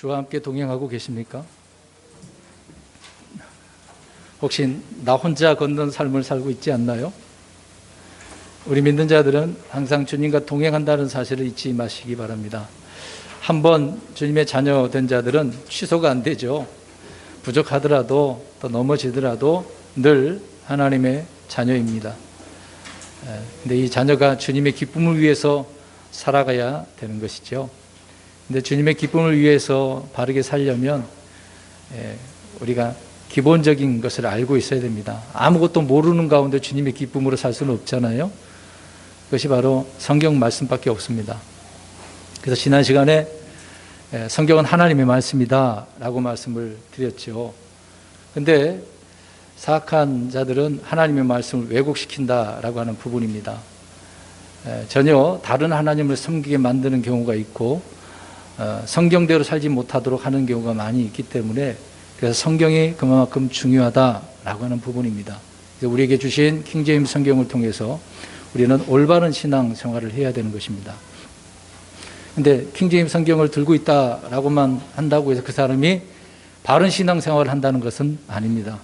주와 함께 동행하고 계십니까? 혹시 나 혼자 걷는 삶을 살고 있지 않나요? 우리 믿는 자들은 항상 주님과 동행한다는 사실을 잊지 마시기 바랍니다. 한번 주님의 자녀 된 자들은 취소가 안 되죠. 부족하더라도 또 넘어지더라도 늘 하나님의 자녀입니다. 근데 이 자녀가 주님의 기쁨을 위해서 살아가야 되는 것이죠. 근데 주님의 기쁨을 위해서 바르게 살려면 우리가 기본적인 것을 알고 있어야 됩니다. 아무것도 모르는 가운데 주님의 기쁨으로 살 수는 없잖아요. 그것이 바로 성경 말씀밖에 없습니다. 그래서 지난 시간에 성경은 하나님의 말씀이다 라고 말씀을 드렸죠. 근데 사악한 자들은 하나님의 말씀을 왜곡시킨다 라고 하는 부분입니다. 전혀 다른 하나님을 섬기게 만드는 경우가 있고 성경대로 살지 못하도록 하는 경우가 많이 있기 때문에 그래서 성경이 그만큼 중요하다라고 하는 부분입니다. 그래서 우리에게 주신 킹제임스 성경을 통해서 우리는 올바른 신앙 생활을 해야 되는 것입니다. 근데 킹제임스 성경을 들고 있다라고만 한다고 해서 그 사람이 바른 신앙 생활을 한다는 것은 아닙니다.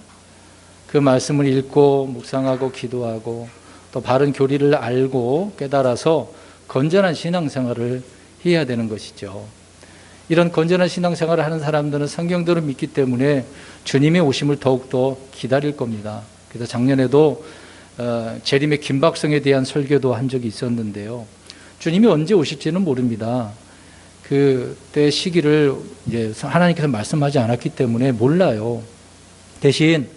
그 말씀을 읽고 묵상하고 기도하고 또 바른 교리를 알고 깨달아서 건전한 신앙 생활을 해야 되는 것이죠. 이런 건전한 신앙 생활을 하는 사람들은 성경대로 믿기 때문에 주님의 오심을 더욱더 기다릴 겁니다. 그래서 작년에도 재림의 긴박성에 대한 설교도 한 적이 있었는데요. 주님이 언제 오실지는 모릅니다. 그때 시기를 이제 하나님께서 말씀하지 않았기 때문에 몰라요. 대신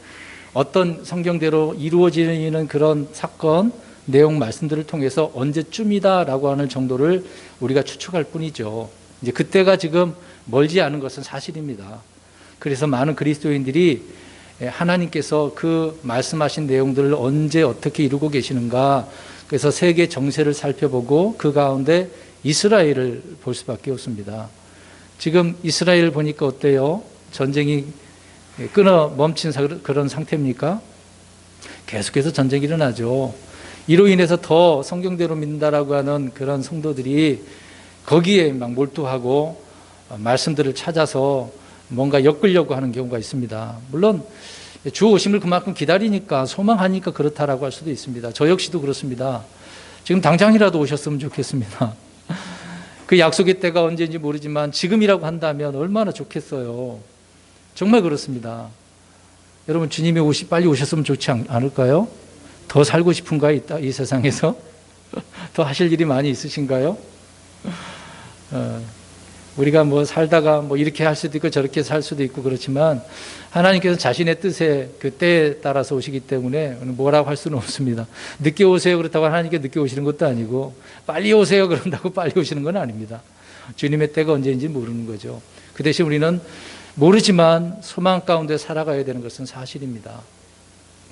어떤 성경대로 이루어지는 그런 사건, 내용 말씀들을 통해서 언제쯤이다라고 하는 정도를 우리가 추측할 뿐이죠. 이제 그때가 지금 멀지 않은 것은 사실입니다. 그래서 많은 그리스도인들이 하나님께서 그 말씀하신 내용들을 언제 어떻게 이루고 계시는가, 그래서 세계 정세를 살펴보고 그 가운데 이스라엘을 볼 수밖에 없습니다. 지금 이스라엘 보니까 어때요? 전쟁이 끊어 멈춘 그런 상태입니까? 계속해서 전쟁이 일어나죠. 이로 인해서 더 성경대로 믿는다라고 하는 그런 성도들이 거기에 막 몰두하고 말씀들을 찾아서 뭔가 엮으려고 하는 경우가 있습니다. 물론 주 오심을 그만큼 기다리니까 소망하니까 그렇다라고 할 수도 있습니다. 저 역시도 그렇습니다. 지금 당장이라도 오셨으면 좋겠습니다. 그 약속의 때가 언제인지 모르지만 지금이라고 한다면 얼마나 좋겠어요. 정말 그렇습니다. 여러분 주님이 빨리 오셨으면 좋지 않을까요? 더 살고 싶은가요? 이 세상에서? 더 하실 일이 많이 있으신가요? 우리가 뭐 살다가 뭐 이렇게 할 수도 있고 저렇게 살 수도 있고 그렇지만 하나님께서 자신의 뜻에 그 때에 따라서 오시기 때문에 뭐라고 할 수는 없습니다. 늦게 오세요 그렇다고 하나님께 늦게 오시는 것도 아니고 빨리 오세요 그런다고 빨리 오시는 건 아닙니다. 주님의 때가 언제인지 모르는 거죠. 그 대신 우리는 모르지만 소망 가운데 살아가야 되는 것은 사실입니다.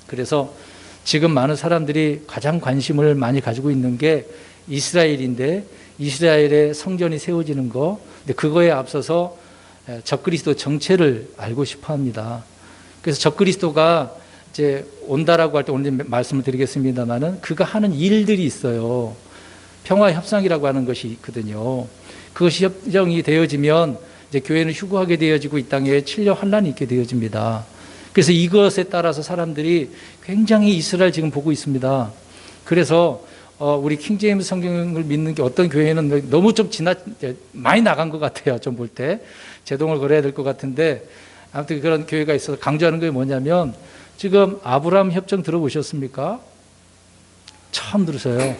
그래서 지금 많은 사람들이 가장 관심을 많이 가지고 있는 게 이스라엘인데 이스라엘의 성전이 세워지는 거, 근데 그거에 앞서서 적그리스도 정체를 알고 싶어 합니다. 그래서 적그리스도가 이제 온다라고 할 때 오늘 말씀을 드리겠습니다만은 그가 하는 일들이 있어요. 평화 협상이라고 하는 것이 있거든요. 그것이 협정이 되어지면 이제 교회는 휴거하게 되어지고 이 땅에 7년 환란이 있게 되어집니다. 그래서 이것에 따라서 사람들이 굉장히 이스라엘 지금 보고 있습니다. 그래서 우리 킹제임스 성경을 믿는 게 어떤 교회는 너무 좀 많이 나간 것 같아요. 좀 볼 때 제동을 걸어야 될 것 같은데 아무튼 그런 교회가 있어서 강조하는 게 뭐냐면 지금 아브라함 협정 들어보셨습니까? 처음 들으세요.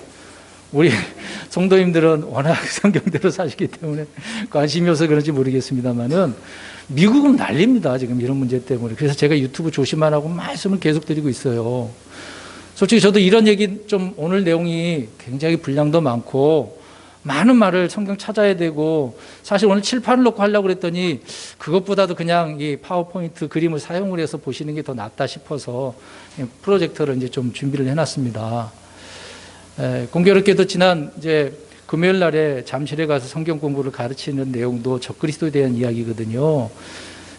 우리 성도님들은 워낙 성경대로 사시기 때문에 관심이 없어서 그런지 모르겠습니다만은 미국은 난립니다. 지금 이런 문제 때문에. 그래서 제가 유튜브 조심만 하고 말씀을 계속 드리고 있어요. 솔직히 저도 이런 얘기 좀 오늘 내용이 굉장히 분량도 많고 많은 말을 성경 찾아야 되고 사실 오늘 칠판을 놓고 하려고 그랬더니 그것보다도 그냥 이 파워포인트 그림을 사용을 해서 보시는 게 더 낫다 싶어서 프로젝터를 이제 좀 준비를 해놨습니다. 공교롭게도 지난 이제 금요일 날에 잠실에 가서 성경 공부를 가르치는 내용도 적그리스도에 대한 이야기거든요.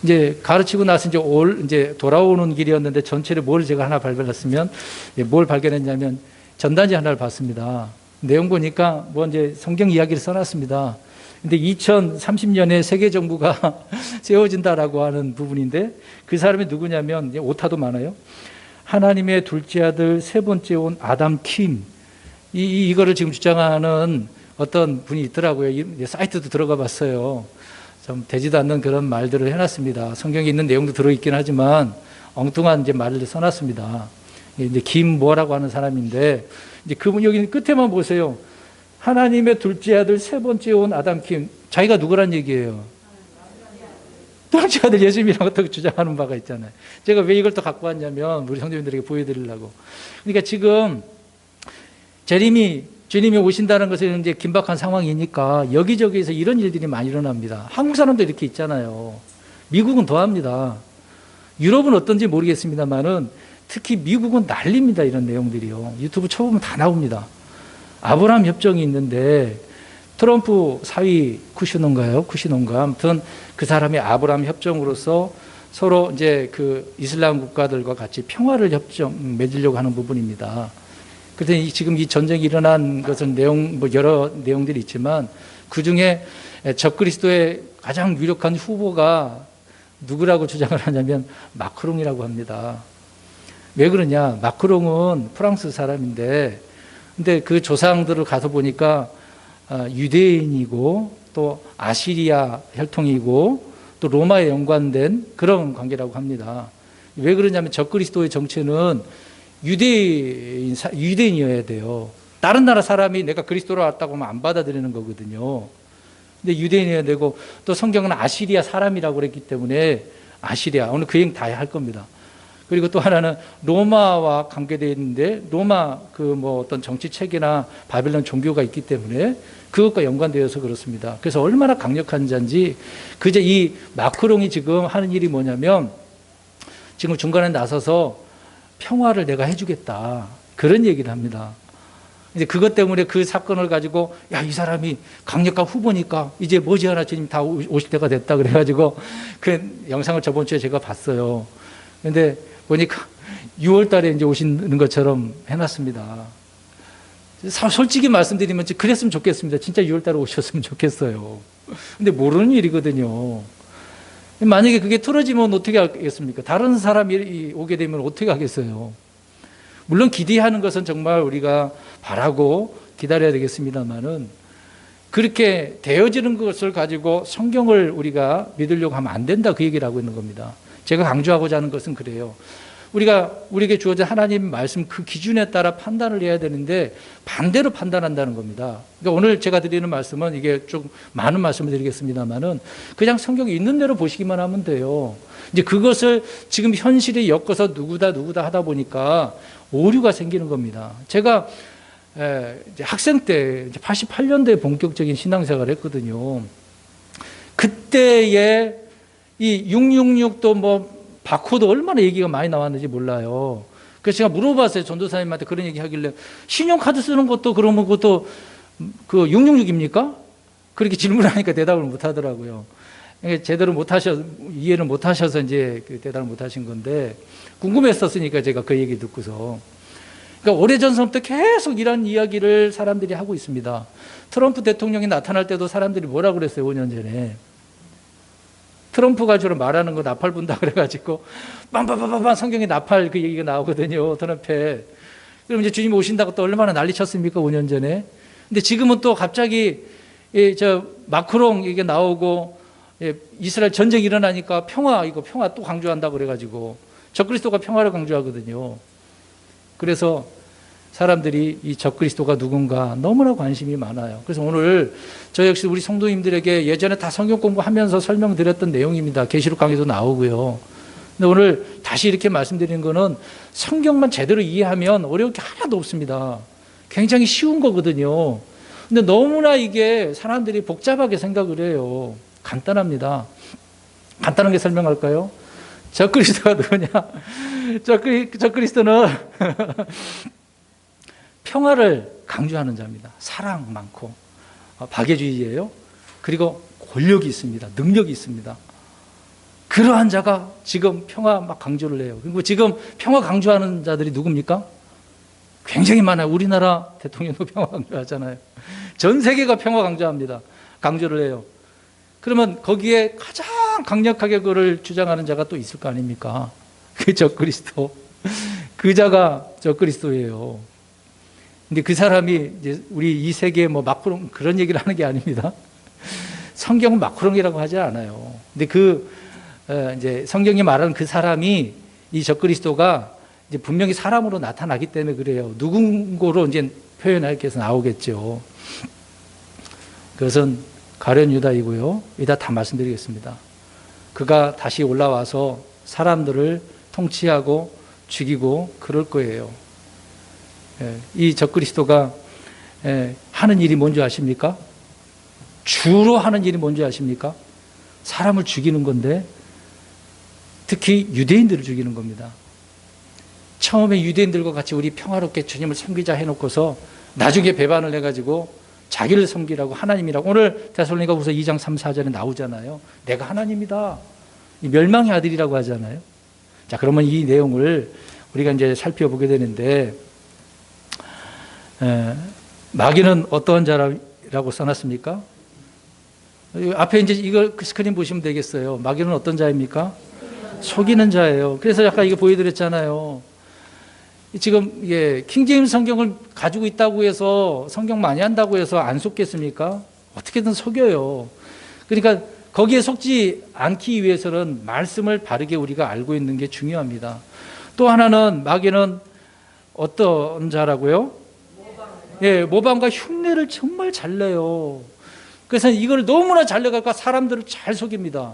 이제 가르치고 나서 이제 돌아오는 길이었는데 전체를 뭘 제가 하나 발견했으면 뭘 발견했냐면 전단지 하나를 봤습니다. 내용 보니까 뭐 이제 성경 이야기를 써놨습니다. 근데 2030년에 세계 정부가 세워진다라고 하는 부분인데 그 사람이 누구냐면 오타도 많아요. 하나님의 둘째 아들 세 번째 온 아담 킴. 이거를 지금 주장하는 어떤 분이 있더라고요. 이 사이트도 들어가 봤어요. 좀 되지도 않는 그런 말들을 해놨습니다. 성경에 있는 내용도 들어있긴 하지만 엉뚱한 이제 말을 써놨습니다. 이제 김 뭐라고 하는 사람인데 이제 그분 여기 끝에만 보세요. 하나님의 둘째 아들 세 번째 온 아담 킴. 자기가 누구란 얘기예요? 둘째 아들 예수님이라고 또 주장하는 바가 있잖아요. 제가 왜 이걸 또 갖고 왔냐면 우리 성도님들에게 보여드리려고. 그러니까 지금 주님이 오신다는 것은 이제 긴박한 상황이니까 여기저기에서 이런 일들이 많이 일어납니다. 한국 사람도 이렇게 있잖아요. 미국은 더합니다. 유럽은 어떤지 모르겠습니다만은 특히 미국은 난립니다. 이런 내용들이요. 유튜브 쳐보면 다 나옵니다. 아브라함 협정이 있는데 트럼프 사위 쿠시논가 아무튼 그 사람이 아브라함 협정으로서 서로 이제 그 이슬람 국가들과 같이 평화를 맺으려고 하는 부분입니다. 그런데 지금 이 전쟁이 일어난 것은 여러 내용들이 있지만 그 중에 적그리스도의 가장 유력한 후보가 누구라고 주장을 하냐면 마크롱이라고 합니다. 왜 그러냐? 마크롱은 프랑스 사람인데 근데 그 조상들을 가서 보니까 유대인이고 또 아시리아 혈통이고 또 로마에 연관된 그런 관계라고 합니다. 왜 그러냐면 적그리스도의 정체는 유대인이어야 돼요. 다른 나라 사람이 내가 그리스도로 왔다고 하면 안 받아들이는 거거든요. 근데 유대인이어야 되고 또 성경은 아시리아 사람이라고 그랬기 때문에 아시리아 오늘 그 얘기 다 할 겁니다. 그리고 또 하나는 로마와 관계되어 있는데 로마 어떤 정치 체계나 바빌론 종교가 있기 때문에 그것과 연관되어서 그렇습니다. 그래서 얼마나 강력한 자인지 그저 이 마크롱이 지금 하는 일이 뭐냐면 지금 중간에 나서서 평화를 내가 해주겠다 그런 얘기를 합니다. 이제 그것 때문에 그 사건을 가지고 이 사람이 강력한 후보니까 이제 머지않아 주님 다 오실 때가 됐다 그래가지고 그 영상을 저번 주에 제가 봤어요. 그런데 보니까 6월 달에 이제 오시는 것처럼 해놨습니다. 솔직히 말씀드리면 그랬으면 좋겠습니다. 진짜 6월 달에 오셨으면 좋겠어요. 근데 모르는 일이거든요. 만약에 그게 틀어지면 어떻게 하겠습니까? 다른 사람이 오게 되면 어떻게 하겠어요? 물론 기대하는 것은 정말 우리가 바라고 기다려야 되겠습니다만은 그렇게 되어지는 것을 가지고 성경을 우리가 믿으려고 하면 안 된다 그 얘기를 하고 있는 겁니다. 제가 강조하고자 하는 것은 그래요. 우리에게 주어진 하나님 말씀 그 기준에 따라 판단을 해야 되는데 반대로 판단한다는 겁니다. 그러니까 오늘 제가 드리는 말씀은 이게 좀 많은 말씀을 드리겠습니다만은 그냥 성경에 있는 대로 보시기만 하면 돼요. 이제 그것을 지금 현실에 엮어서 누구다 하다 보니까 오류가 생기는 겁니다. 제가 이제 학생 때 88년도에 본격적인 신앙생활을 했거든요. 그때에 이 666도 바코드 얼마나 얘기가 많이 나왔는지 몰라요. 그래서 제가 물어봤어요. 전도사님한테 그런 얘기 하길래 신용카드 쓰는 것도 그러면 그것도 그 666입니까? 그렇게 질문하니까 대답을 못 하더라고요. 제대로 이해를 못 하셔서 이제 그 대답을 못 하신 건데 궁금했었으니까 제가 그 얘기 듣고서. 그러니까 오래전부터 계속 이런 이야기를 사람들이 하고 있습니다. 트럼프 대통령이 나타날 때도 사람들이 뭐라 그랬어요, 5년 전에. 트럼프가 주로 말하는 거 나팔 분다 그래가지고 빵빵빵빵 성경에 나팔 그 얘기가 나오거든요. 트럼프에. 그럼 이제 주님이 오신다고 또 얼마나 난리 쳤습니까? 5년 전에. 근데 지금은 또 갑자기 마크롱 이게 나오고 이스라엘 전쟁이 일어나니까 평화 또 강조한다고 그래가지고 적그리스도가 평화를 강조하거든요. 그래서 사람들이 이 적그리스도가 누군가 너무나 관심이 많아요. 그래서 오늘 저 역시 우리 성도님들에게 예전에 다 성경 공부하면서 설명드렸던 내용입니다. 계시록 강의도 나오고요. 근데 오늘 다시 이렇게 말씀드리는 거는 성경만 제대로 이해하면 어려울 게 하나도 없습니다. 굉장히 쉬운 거거든요. 근데 너무나 이게 사람들이 복잡하게 생각을 해요. 간단합니다. 간단하게 설명할까요? 적그리스도가 누구냐? 적그리스도는 평화를 강조하는 자입니다. 사랑 많고 박애주의예요. 그리고 권력이 있습니다. 능력이 있습니다. 그러한 자가 지금 평화 막 강조를 해요. 그리고 지금 평화 강조하는 자들이 누굽니까? 굉장히 많아요. 우리나라 대통령도 평화 강조하잖아요. 전 세계가 평화 강조합니다. 강조를 해요. 그러면 거기에 가장 강력하게 그걸 주장하는 자가 또 있을 거 아닙니까? 그 적그리스도. 그 자가 적그리스도예요. 근데 그 사람이 이제 우리 이 세계에 뭐 마크롱 그런 얘기를 하는 게 아닙니다. 성경은 마크롱이라고 하지 않아요. 근데 이제 성경이 말하는 그 사람이 이 적그리스도가 이제 분명히 사람으로 나타나기 때문에 그래요. 누군가로 이제 표현하기 위해서 나오겠죠. 그것은 가룟 유다이고요. 이따 다 말씀드리겠습니다. 그가 다시 올라와서 사람들을 통치하고 죽이고 그럴 거예요. 이 적그리스도가 하는 일이 뭔지 아십니까? 주로 하는 일이 뭔지 아십니까? 사람을 죽이는 건데 특히 유대인들을 죽이는 겁니다. 처음에 유대인들과 같이 우리 평화롭게 주님을 섬기자 해놓고서 나중에 배반을 해가지고 자기를 섬기라고 하나님이라고 오늘 데살로니가후서 2장 3, 4절에 나오잖아요. 내가 하나님이다. 이 멸망의 아들이라고 하잖아요. 자, 그러면 이 내용을 우리가 이제 살펴보게 되는데 마귀는 어떠한 자라고 써놨습니까? 앞에 이제 이걸 스크린 보시면 되겠어요. 마귀는 어떤 자입니까? 속이는 자예요. 그래서 아까 이거 보여드렸잖아요. 지금 킹제임스 성경을 가지고 있다고 해서 성경 많이 한다고 해서 안 속겠습니까? 어떻게든 속여요. 그러니까 거기에 속지 않기 위해서는 말씀을 바르게 우리가 알고 있는 게 중요합니다. 또 하나는 마귀는 어떤 자라고요? 모방과 흉내를 정말 잘 내요. 그래서 이걸 너무나 잘 내가지고 사람들을 잘 속입니다.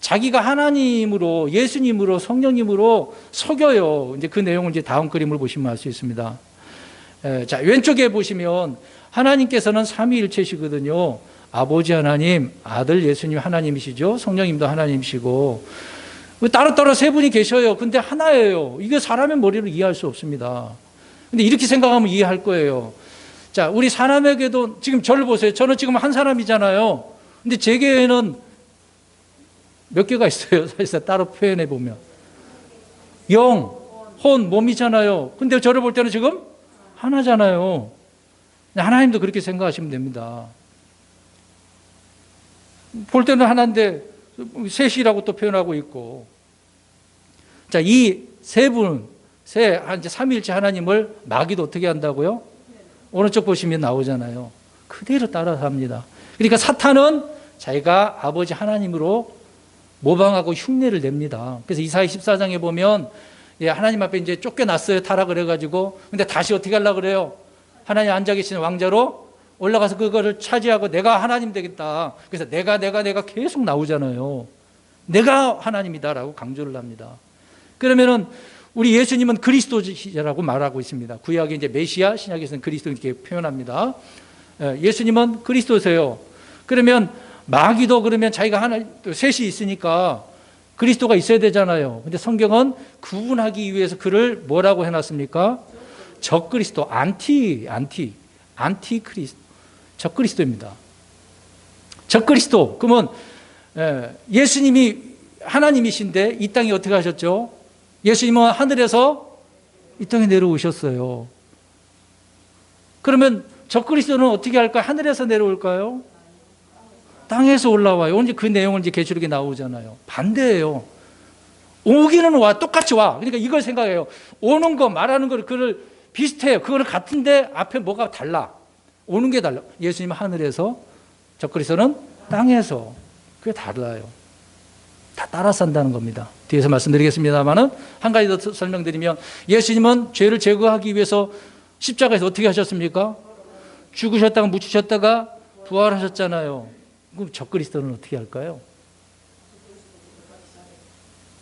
자기가 하나님으로, 예수님으로, 성령님으로 속여요. 이제 그 내용을 이제 다음 그림을 보시면 알 수 있습니다. 자, 왼쪽에 보시면 하나님께서는 삼위일체시거든요. 아버지 하나님, 아들 예수님 하나님이시죠. 성령님도 하나님이시고 따로따로 세 분이 계셔요. 근데 하나예요. 이게 사람의 머리로 이해할 수 없습니다. 근데 이렇게 생각하면 이해할 거예요. 자, 우리 사람에게도 지금 저를 보세요. 저는 지금 한 사람이잖아요. 근데 제게는 몇 개가 있어요. 사실상 따로 표현해 보면 영, 혼, 몸이잖아요. 근데 저를 볼 때는 지금 하나잖아요. 하나님도 그렇게 생각하시면 됩니다. 볼 때는 하나인데 셋이라고 또 표현하고 있고. 자, 이 세 분, 이제 삼위일체 하나님을 마귀도 어떻게 한다고요? 오른쪽 보시면 나오잖아요. 그대로 따라서 합니다. 그러니까 사탄은 자기가 아버지 하나님으로 모방하고 흉내를 냅니다. 그래서 이사야 14장에 보면 하나님 앞에 이제 쫓겨났어요. 타락을 해가지고. 근데 다시 어떻게 하려고 그래요? 하나님 앉아 계시는 왕자로 올라가서 그거를 차지하고 내가 하나님 되겠다. 그래서 내가 계속 나오잖아요. 내가 하나님이다라고 강조를 합니다. 그러면은 우리 예수님은 그리스도시라고 말하고 있습니다. 구약에 이제 메시아, 신약에서는 그리스도 이렇게 표현합니다. 예수님은 그리스도세요. 그러면 마귀도 그러면 자기가 하나 셋이 있으니까 그리스도가 있어야 되잖아요. 근데 성경은 구분하기 위해서 그를 뭐라고 해놨습니까? 적그리스도, 안티크리스도, 적그리스도입니다. 적그리스도. 그러면 예수님이 하나님이신데 이 땅에 어떻게 하셨죠? 예수님은 하늘에서 이 땅에 내려오셨어요. 그러면 적그리스도는 어떻게 할까요? 하늘에서 내려올까요? 땅에서 올라와요. 오늘 그 내용은 이제 계시록에 나오잖아요. 반대예요. 오기는 와, 똑같이 와. 그러니까 이걸 생각해요. 오는 거, 말하는 거, 그걸 비슷해요. 그거는 같은데 앞에 뭐가 달라. 오는 게 달라. 예수님은 하늘에서, 적그리스도는 땅에서. 그게 달라요. 다 따라 산다는 겁니다. 뒤에서 말씀드리겠습니다만은 한 가지 더 설명드리면 예수님은 죄를 제거하기 위해서 십자가에서 어떻게 하셨습니까? 죽으셨다가 묻히셨다가 부활하셨잖아요. 그럼 적그리스도는 어떻게 할까요?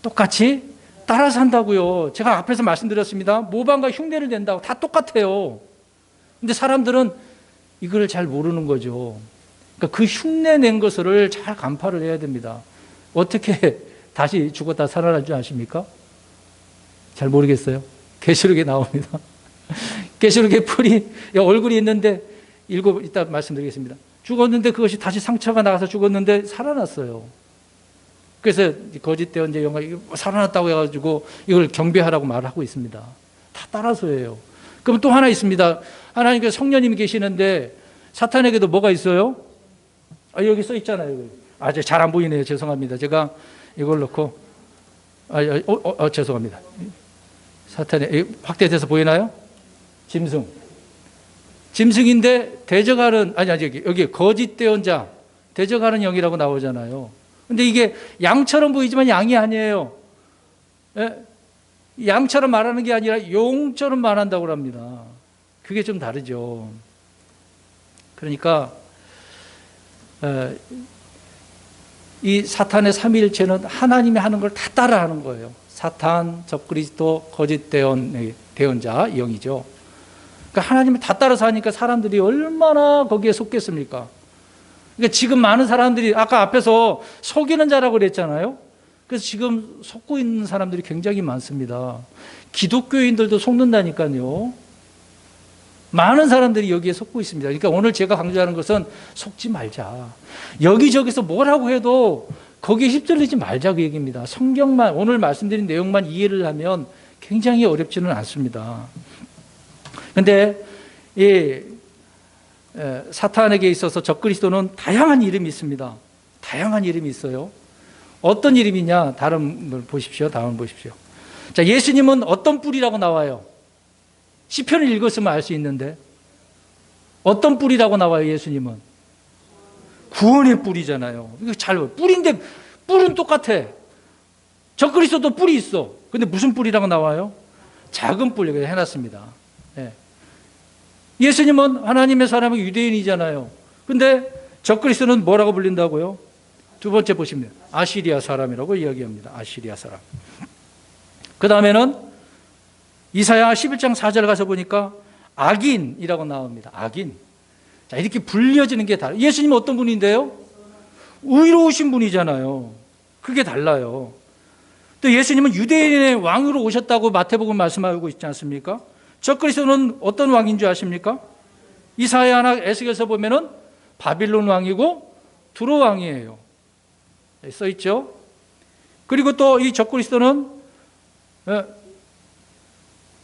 똑같이 따라 산다고요. 제가 앞에서 말씀드렸습니다. 모방과 흉내를 낸다고 다 똑같아요. 근데 사람들은 이걸 잘 모르는 거죠. 그러니까 그 흉내 낸 것을 잘 간파를 해야 됩니다. 어떻게 다시 죽었다 살아날 줄 아십니까? 잘 모르겠어요. 계시록에 나옵니다. 계시록에 풀이 얼굴이 있는데 이따 말씀드리겠습니다. 죽었는데 그것이 다시 상처가 나가서 죽었는데 살아났어요. 그래서 거짓 대언제 영화 살아났다고 해가지고 이걸 경배하라고 말하고 있습니다. 다 따라서예요. 그럼 또 하나 있습니다. 하나님께서 성령님이 계시는데 사탄에게도 뭐가 있어요? 여기 써 있잖아요. 잘 안 보이네요. 죄송합니다. 제가 이걸 넣고 죄송합니다. 사탄의 확대돼서 보이나요? 짐승인데 대적하는 여기 거짓 대언자, 대적하는 영이라고 나오잖아요. 근데 이게 양처럼 보이지만 양이 아니에요. 예? 양처럼 말하는 게 아니라 용처럼 말한다고 합니다. 그게 좀 다르죠. 그러니까 이 사탄의 삼위일체는 하나님이 하는 걸 다 따라하는 거예요. 사탄, 적그리스도, 거짓 대언자 영이죠. 그러니까 하나님을 다 따라서 하니까 사람들이 얼마나 거기에 속겠습니까? 그러니까 지금 많은 사람들이 아까 앞에서 속이는 자라고 그랬잖아요. 그래서 지금 속고 있는 사람들이 굉장히 많습니다. 기독교인들도 속는다니까요. 많은 사람들이 여기에 속고 있습니다. 그러니까 오늘 제가 강조하는 것은 속지 말자. 여기저기서 뭐라고 해도 거기에 휩쓸리지 말자 그 얘기입니다. 성경만, 오늘 말씀드린 내용만 이해를 하면 굉장히 어렵지는 않습니다. 그런데 이 사탄에게 있어서 적그리스도는 다양한 이름이 있습니다. 다양한 이름이 있어요. 어떤 이름이냐? 다른 걸 보십시오. 다음 보십시오. 자, 예수님은 어떤 뿔이라고 나와요? 시편을 읽었으면 알 수 있는데 어떤 뿔이라고 나와요? 예수님은 구원의 뿔이잖아요. 이거 잘 뿔인데 뿔은 똑같아. 적그리스도도 뿔이 있어. 근데 무슨 뿔이라고 나와요? 작은 뿔 여기 해놨습니다. 예. 예수님은 하나님의 사람이 유대인이잖아요. 근데 적그리스도는 뭐라고 불린다고요? 두 번째 보시면 아시리아 사람이라고 이야기합니다. 아시리아 사람. 그 다음에는 이사야 11장 4절 가서 보니까 악인이라고 나옵니다. 악인. 자, 이렇게 불려지는 게 달라요. 예수님은 어떤 분인데요? 의로우신 분이잖아요. 그게 달라요. 또 예수님은 유대인의 왕으로 오셨다고 마태복음 말씀하고 있지 않습니까? 적그리스도는 어떤 왕인 줄 아십니까? 이사야나 에스겔서 보면은 바빌론 왕이고 두로 왕이에요. 써 있죠. 그리고 또 이 적그리스도는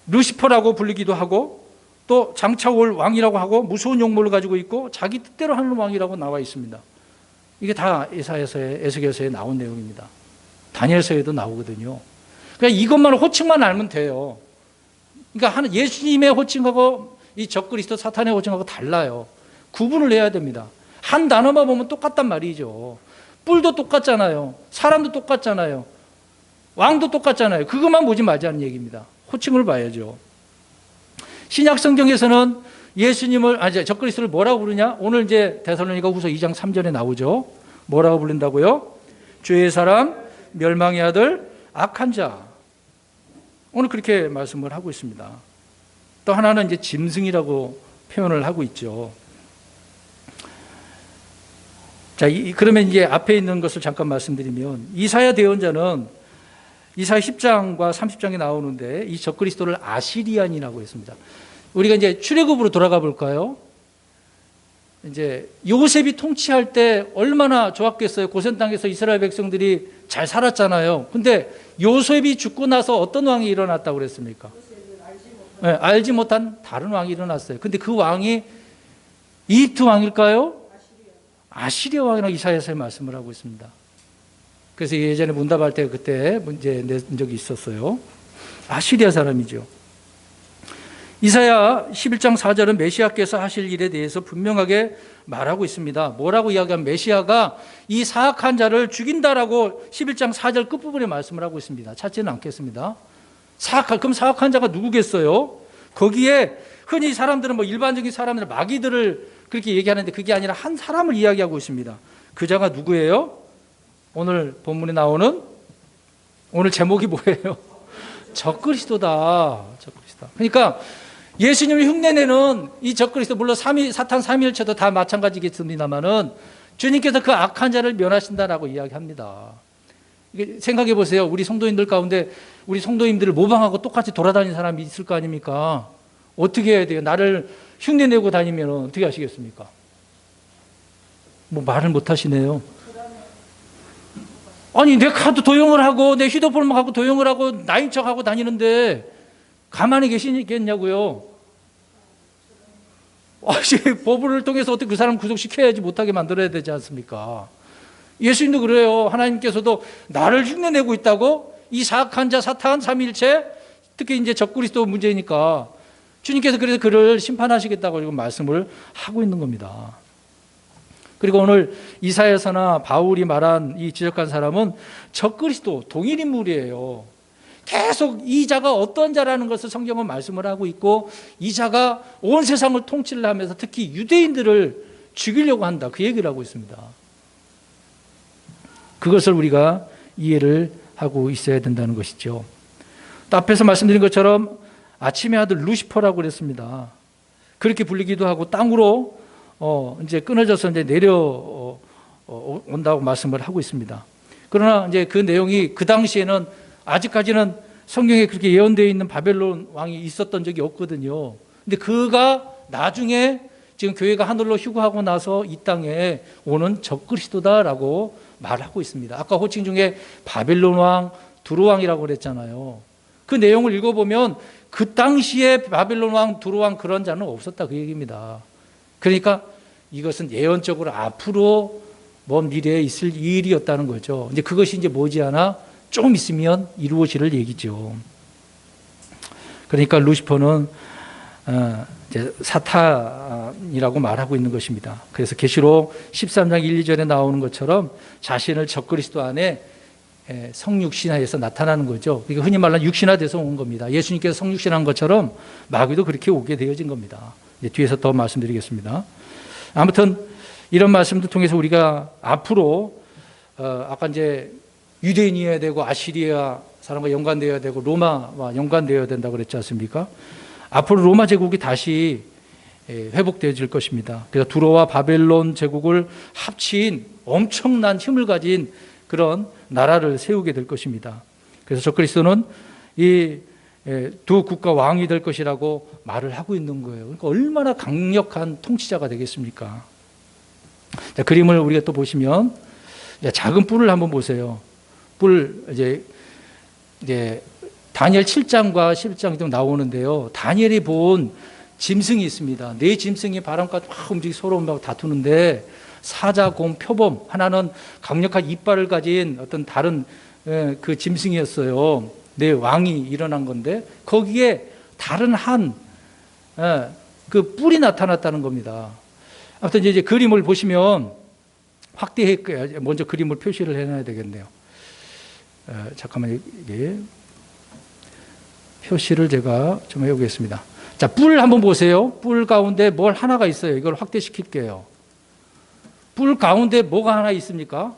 루시퍼라고 불리기도 하고 또 장차 올 왕이라고 하고 무서운 용모를 가지고 있고 자기 뜻대로 하는 왕이라고 나와 있습니다. 이게 다 이사야서에 에스겔서에 나온 내용입니다. 다니엘서에도 나오거든요. 그러니까 이것만 호칭만 알면 돼요. 그러니까 예수님의 호칭하고 이 적그리스도 사탄의 호칭하고 달라요. 구분을 해야 됩니다. 한 단어만 보면 똑같단 말이죠. 뿔도 똑같잖아요. 사람도 똑같잖아요. 왕도 똑같잖아요. 그것만 보지 말자는 얘기입니다. 호칭을 봐야죠. 신약 성경에서는 예수님을 적그리스도를 뭐라고 부르냐? 오늘 이제 데살로니가후서 2장 3절에 나오죠. 뭐라고 부른다고요? 죄의 사람, 멸망의 아들, 악한 자. 오늘 그렇게 말씀을 하고 있습니다. 또 하나는 이제 짐승이라고 표현을 하고 있죠. 자, 그러면 이제 앞에 있는 것을 잠깐 말씀드리면 이사야 대언자는 이사야 10장과 30장에 나오는데 이 적그리스도를 아시리안이라고 했습니다. 우리가 이제 출애굽으로 돌아가 볼까요? 이제 요셉이 통치할 때 얼마나 좋았겠어요. 고센 땅에서 이스라엘 백성들이 잘 살았잖아요. 근데 요셉이 죽고 나서 어떤 왕이 일어났다고 그랬습니까? 네, 알지 못한 다른 왕이 일어났어요. 근데 그 왕이 이집트 왕일까요? 아시리아 왕이라고 이사야서에 말씀을 하고 있습니다. 그래서 예전에 문답할 때 그때 문제 낸 적이 있었어요. 아시리아 사람이죠. 이사야 11장 4절은 메시아께서 하실 일에 대해서 분명하게 말하고 있습니다. 뭐라고 이야기하면 메시아가 이 사악한 자를 죽인다라고 11장 4절 끝부분에 말씀을 하고 있습니다. 찾지는 않겠습니다. 그럼 사악한 자가 누구겠어요? 거기에 흔히 사람들은 일반적인 사람들은 마귀들을 그렇게 얘기하는데 그게 아니라 한 사람을 이야기하고 있습니다. 그 자가 누구예요? 오늘 본문에 나오는 오늘 제목이 뭐예요? 적그리스도다. 적그리스도. 그러니까 예수님을 흉내내는 이 적그리스도, 물론 사탄 삼위일체도 다 마찬가지겠습니다만은 주님께서 그 악한 자를 면하신다라고 이야기합니다. 생각해 보세요. 우리 성도님들 가운데 우리 성도님들을 모방하고 똑같이 돌아다니는 사람이 있을 거 아닙니까? 어떻게 해야 돼요? 나를 흉내내고 다니면 어떻게 하시겠습니까? 말을 못 하시네요. 아니, 내 카드 도용을 하고 내 휴대폰만 갖고 도용을 하고 나인 척하고 다니는데 가만히 계시겠냐고요? 법을 통해서 어떻게 그 사람 구속시켜야지 못하게 만들어야 되지 않습니까? 예수님도 그래요. 하나님께서도 나를 흉내내고 있다고? 이 사악한 자 사탄 삼위일체, 특히 이제 적그리스도 문제니까 주님께서 그래서 그를 심판하시겠다고 지금 말씀을 하고 있는 겁니다. 그리고 오늘 이사야서나 바울이 말한 이 지적한 사람은 적그리스도 동일 인물이에요. 계속 이 자가 어떤 자라는 것을 성경은 말씀을 하고 있고, 이 자가 온 세상을 통치를 하면서 특히 유대인들을 죽이려고 한다, 그 얘기를 하고 있습니다. 그것을 우리가 이해를 하고 있어야 된다는 것이죠. 또 앞에서 말씀드린 것처럼 아침의 아들 루시퍼라고 그랬습니다. 그렇게 불리기도 하고 땅으로 이제 끊어져서 이제 온다고 말씀을 하고 있습니다. 그러나 이제 그 내용이 그 당시에는 아직까지는 성경에 그렇게 예언되어 있는 바벨론 왕이 있었던 적이 없거든요. 근데 그가 나중에 지금 교회가 하늘로 휴거하고 나서 이 땅에 오는 적그리스도다라고 말하고 있습니다. 아까 호칭 중에 바벨론 왕, 두로 왕이라고 그랬잖아요. 그 내용을 읽어보면 그 당시에 바벨론 왕, 두로 왕 그런 자는 없었다, 그 얘기입니다. 그러니까 이것은 예언적으로 앞으로 먼 미래에 있을 일이었다는 거죠. 이제 그것이 이제 머지않아 좀 있으면 이루어질 얘기죠. 그러니까 루시퍼는 이제 사탄이라고 말하고 있는 것입니다. 그래서 계시록 13장 1, 2절에 나오는 것처럼 자신을 적그리스도 안에 성육신화해서 나타나는 거죠. 그러니까 흔히 말하는 육신화돼서 온 겁니다. 예수님께서 성육신한 것처럼 마귀도 그렇게 오게 되어진 겁니다. 이제 뒤에서 더 말씀드리겠습니다. 아무튼 이런 말씀들 통해서 우리가 앞으로 아까 이제 유대인이어야 되고 아시리아 사람과 연관되어야 되고 로마와 연관되어야 된다고 그랬지 않습니까? 앞으로 로마 제국이 다시 회복되어질 것입니다. 그래서 두로와 바벨론 제국을 합친 엄청난 힘을 가진 그런 나라를 세우게 될 것입니다. 그래서 적그리스도는 이 두 국가 왕이 될 것이라고 말을 하고 있는 거예요. 그러니까 얼마나 강력한 통치자가 되겠습니까? 자, 그림을 우리가 또 보시면 작은 뿔을 한번 보세요. 뿔 이제 다니엘 7장과 11장 등 나오는데요. 다니엘이 본 짐승이 있습니다. 네 짐승이 바람과 막 움직이 서로 막 다투는데 사자, 곰, 표범, 하나는 강력한 이빨을 가진 어떤 다른 그 짐승이었어요. 네 왕이 일어난 건데 거기에 다른 한 그 뿔이 나타났다는 겁니다. 아무튼 이제 그림을 보시면 확대해 먼저 그림을 표시를 해놔야 되겠네요. 잠깐만요. 이게 표시를 제가 좀 해보겠습니다. 자, 뿔 한번 보세요. 뿔 가운데 뭘 하나가 있어요. 이걸 확대시킬게요. 뿔 가운데 뭐가 하나 있습니까?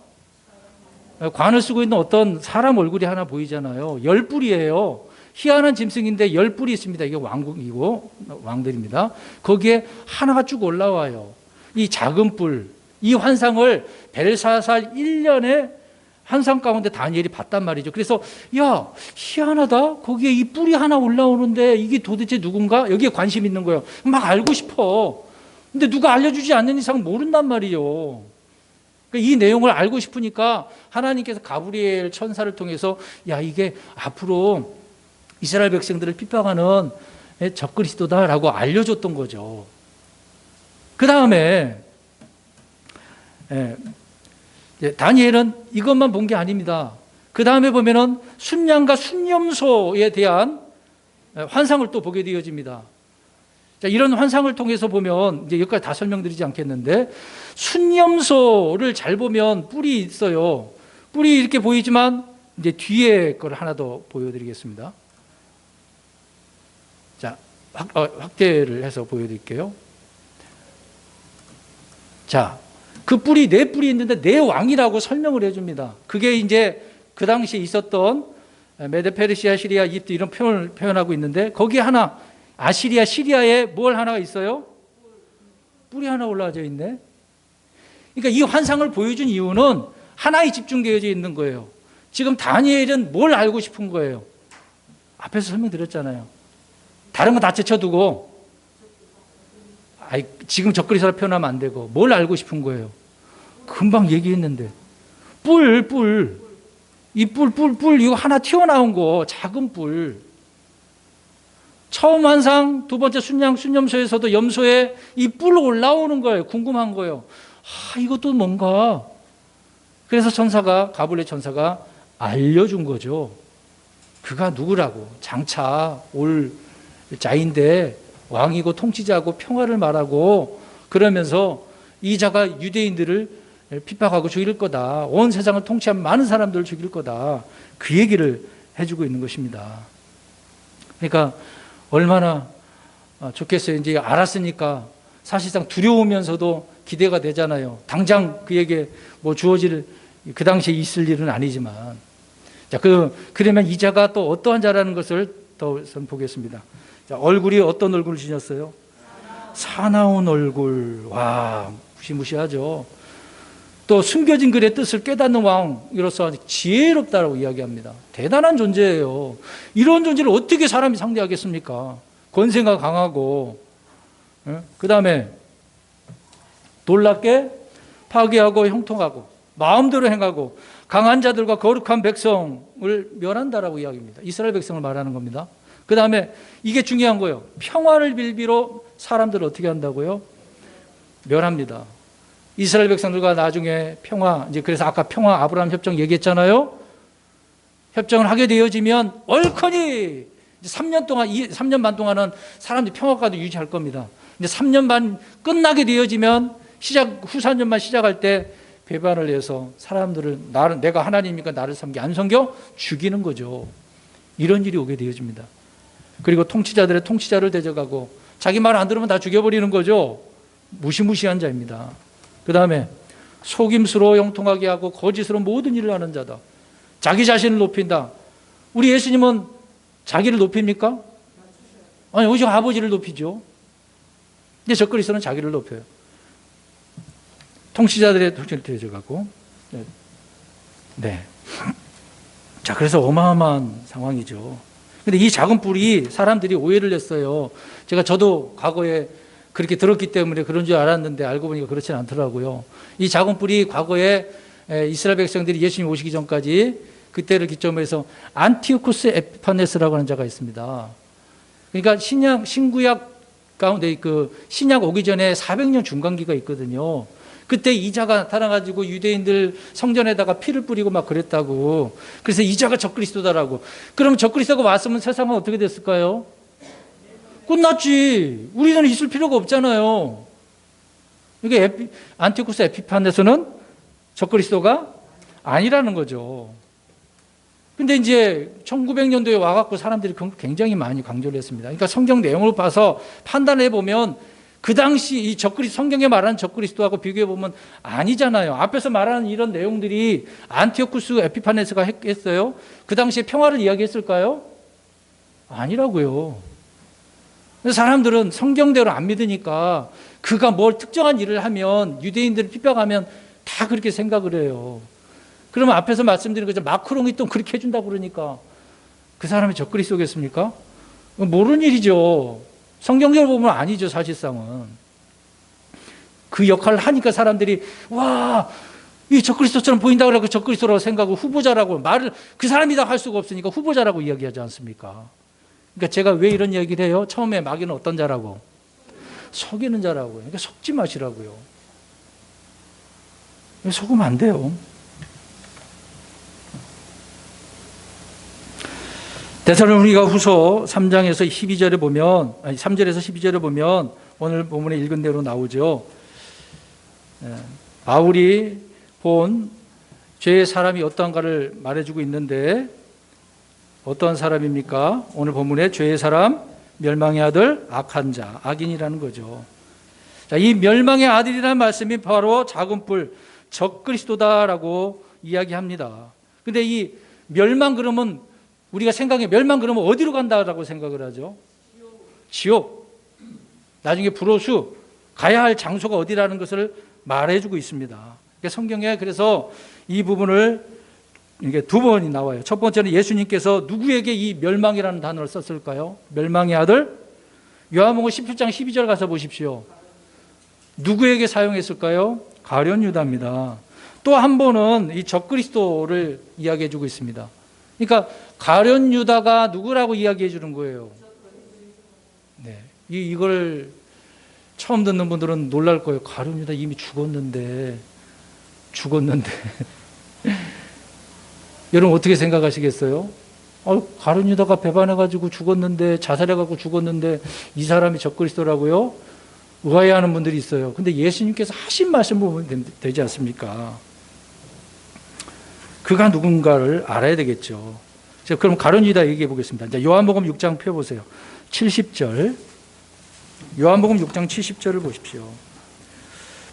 관을 쓰고 있는 어떤 사람 얼굴이 하나 보이잖아요. 10뿔이에요. 희한한 짐승인데 10뿔이 있습니다. 이게 왕국이고 왕들입니다. 거기에 하나가 쭉 올라와요. 이 작은 뿔, 이 환상을 벨사살 1년에 환상 가운데 다니엘이 봤단 말이죠. 그래서 야, 희한하다. 거기에 이 뿔이 하나 올라오는데 이게 도대체 누군가? 여기에 관심 있는 거예요. 막 알고 싶어. 근데 누가 알려주지 않는 이상 모른단 말이죠. 그러니까 이 내용을 알고 싶으니까 하나님께서 가브리엘 천사를 통해서 야, 이게 앞으로 이스라엘 백성들을 핍박하는 적그리스도다라고 알려줬던 거죠. 그 다음에 다니엘은 이것만 본 게 아닙니다. 그 다음에 보면은 순양과 순념소에 대한 환상을 또 보게 되어집니다. 자, 이런 환상을 통해서 보면 이제 여기까지 다 설명드리지 않겠는데 순념소를 잘 보면 뿔이 있어요. 뿔이 이렇게 보이지만 이제 뒤에 걸 하나 더 보여드리겠습니다. 자, 확대를 해서 보여드릴게요. 자, 그 뿔이 네 뿔이 있는데 네 왕이라고 설명을 해줍니다. 그게 이제 그 당시에 있었던 메데 페르시아, 시리아, 이집트 이런 표현을 표현하고 있는데 거기에 하나 아시리아, 시리아에 뭘 하나가 있어요? 뿔이 하나 올라와져 있네. 그러니까 이 환상을 보여준 이유는 하나에 집중되어져 있는 거예요. 지금 다니엘은 뭘 알고 싶은 거예요? 앞에서 설명드렸잖아요. 다른 거 다 제쳐두고 지금 적그리스도라 표현하면 안 되고 뭘 알고 싶은 거예요? 금방 얘기했는데 뿔 이 뿔 이거 하나 튀어나온 거 작은 뿔 처음 환상, 두 번째 순념소에서도 염소에 이 뿔 올라오는 거예요. 궁금한 거예요. 이것도 뭔가. 그래서 가브리엘 천사가 알려준 거죠. 그가 누구라고. 장차 올 자인데 왕이고 통치자고 평화를 말하고, 그러면서 이 자가 유대인들을 핍박하고 죽일 거다. 온 세상을 통치한 많은 사람들을 죽일 거다. 그 얘기를 해주고 있는 것입니다. 그러니까 얼마나 좋겠어요. 이제 알았으니까 사실상 두려우면서도 기대가 되잖아요. 당장 그에게 주어질, 그 당시에 있을 일은 아니지만. 자, 그러면 이 자가 또 어떠한 자라는 것을 더 보겠습니다. 자, 얼굴이 어떤 얼굴을 지녔어요? 사나운 얼굴. 와, 무시무시하죠. 또 숨겨진 글의 뜻을 깨닫는 왕으로서 지혜롭다라고 이야기합니다. 대단한 존재예요. 이런 존재를 어떻게 사람이 상대하겠습니까? 권세가 강하고, 그 다음에 놀랍게 파괴하고 형통하고 마음대로 행하고 강한 자들과 거룩한 백성을 멸한다라고 이야기합니다. 이스라엘 백성을 말하는 겁니다. 그 다음에 이게 중요한 거예요. 평화를 빌비로 사람들을 어떻게 한다고요? 멸합니다. 이스라엘 백성들과 나중에 이제 그래서 아까 평화 아브라함 협정 얘기했잖아요. 협정을 하게 되어지면 얼커니 3년 반 동안은 사람들이 평화까지 유지할 겁니다. 근데 3년 반 끝나게 되어지면 후 3년만 시작할 때 배반을 해서 사람들을 내가 하나님이니까 나를 섬기 안 섬겨 죽이는 거죠. 이런 일이 오게 되어집니다. 그리고 통치자들의 통치자를 대적하고 자기 말 안 들으면 다 죽여버리는 거죠. 무시무시한 자입니다. 그 다음에 속임수로 형통하게 하고 거짓으로 모든 일을 하는 자다. 자기 자신을 높인다. 우리 예수님은 자기를 높입니까? 아니, 오직 아버지를 높이죠. 근데 적그리스도는 자기를 높여요. 통치자들의 통치를 대적하고. 네. 자, 그래서 어마어마한 상황이죠. 근데 이 작은 뿔이 사람들이 오해를 했어요. 저도 과거에 그렇게 들었기 때문에 그런 줄 알았는데 알고 보니까 그렇진 않더라고요. 이 작은 뿔이 과거에 이스라엘 백성들이 예수님 오시기 전까지 그때를 기점으로 해서 안티오쿠스 에피파네스라고 하는 자가 있습니다. 그러니까 신구약 가운데 신약 오기 전에 400년 중간기가 있거든요. 그때 이 자가 나타나가지고 유대인들 성전에다가 피를 뿌리고 막 그랬다고. 그래서 이 자가 적그리스도다라고. 그러면 적그리스도가 왔으면 세상은 어떻게 됐을까요? 끝났지. 우리는 있을 필요가 없잖아요. 이게 안티오쿠스 에피파네스는 적그리스도가 아니라는 거죠. 근데 이제 1900년도에 와갖고 사람들이 굉장히 많이 강조를 했습니다. 그러니까 성경 내용을 봐서 판단해 보면 그 당시 이 성경에 말하는 적그리스도하고 비교해 보면 아니잖아요. 앞에서 말하는 이런 내용들이 안티오쿠스 에피파네스가 했어요? 그 당시에 평화를 이야기했을까요? 아니라고요. 사람들은 성경대로 안 믿으니까 그가 뭘 특정한 일을 하면 유대인들을 핍박하면 다 그렇게 생각을 해요. 그러면 앞에서 말씀드린 거죠. 마크롱이 또 그렇게 해준다고 그러니까 그 사람이 적그리스도겠습니까? 모르는 일이죠. 성경적으로 보면 아니죠. 사실상은. 그 역할을 하니까 사람들이 와, 이 적그리스도처럼 보인다고 그러고 적그리스도라고 생각하고 후보자라고 말을 그 사람이다 할 수가 없으니까 후보자라고 이야기하지 않습니까? 그러니까 제가 왜 이런 얘기를 해요? 처음에 마귀는 어떤 자라고? 속이는 자라고요. 그러니까 속지 마시라고요. 속으면 안 돼요. 데살로니가 후서 3장에서 12절에 보면, 3절에서 12절에 보면 오늘 본문에 읽은 대로 나오죠. 바울이 본 죄의 사람이 어떠한가를 말해주고 있는데 어떤 사람입니까? 오늘 본문에 죄의 사람, 멸망의 아들, 악한 자, 악인이라는 거죠. 자, 이 멸망의 아들이라는 말씀이 바로 작은 뿔, 적그리스도다라고 이야기합니다. 근데 이 멸망 그러면 우리가 생각해 멸망 그러면 어디로 간다라고 생각을 하죠? 지옥. 나중에 불호수 가야 할 장소가 어디라는 것을 말해주고 있습니다. 성경에 그래서 이 부분을 이게 두 번이 나와요. 첫 번째는 예수님께서 누구에게 이 멸망이라는 단어를 썼을까요? 멸망의 아들? 요한복음 17장 12절 가서 보십시오. 누구에게 사용했을까요? 가룟 유다입니다. 또 한 번은 이 적그리스도를 이야기해 주고 있습니다. 그러니까 가룟 유다가 누구라고 이야기해 주는 거예요? 이걸 처음 듣는 분들은 놀랄 거예요. 가룟 유다 이미 죽었는데. 여러분 어떻게 생각하시겠어요? 가룟 유다가 배반해가지고 죽었는데, 자살해가지고 죽었는데 이 사람이 적그리스도라고요? 의아해하는 분들이 있어요. 근데 예수님께서 하신 말씀 보면 되지 않습니까? 그가 누군가를 알아야 되겠죠. 자, 그럼 가룟 유다 얘기해 보겠습니다. 이제 요한복음 6장 펴보세요. 70절. 요한복음 6장 70절을 보십시오.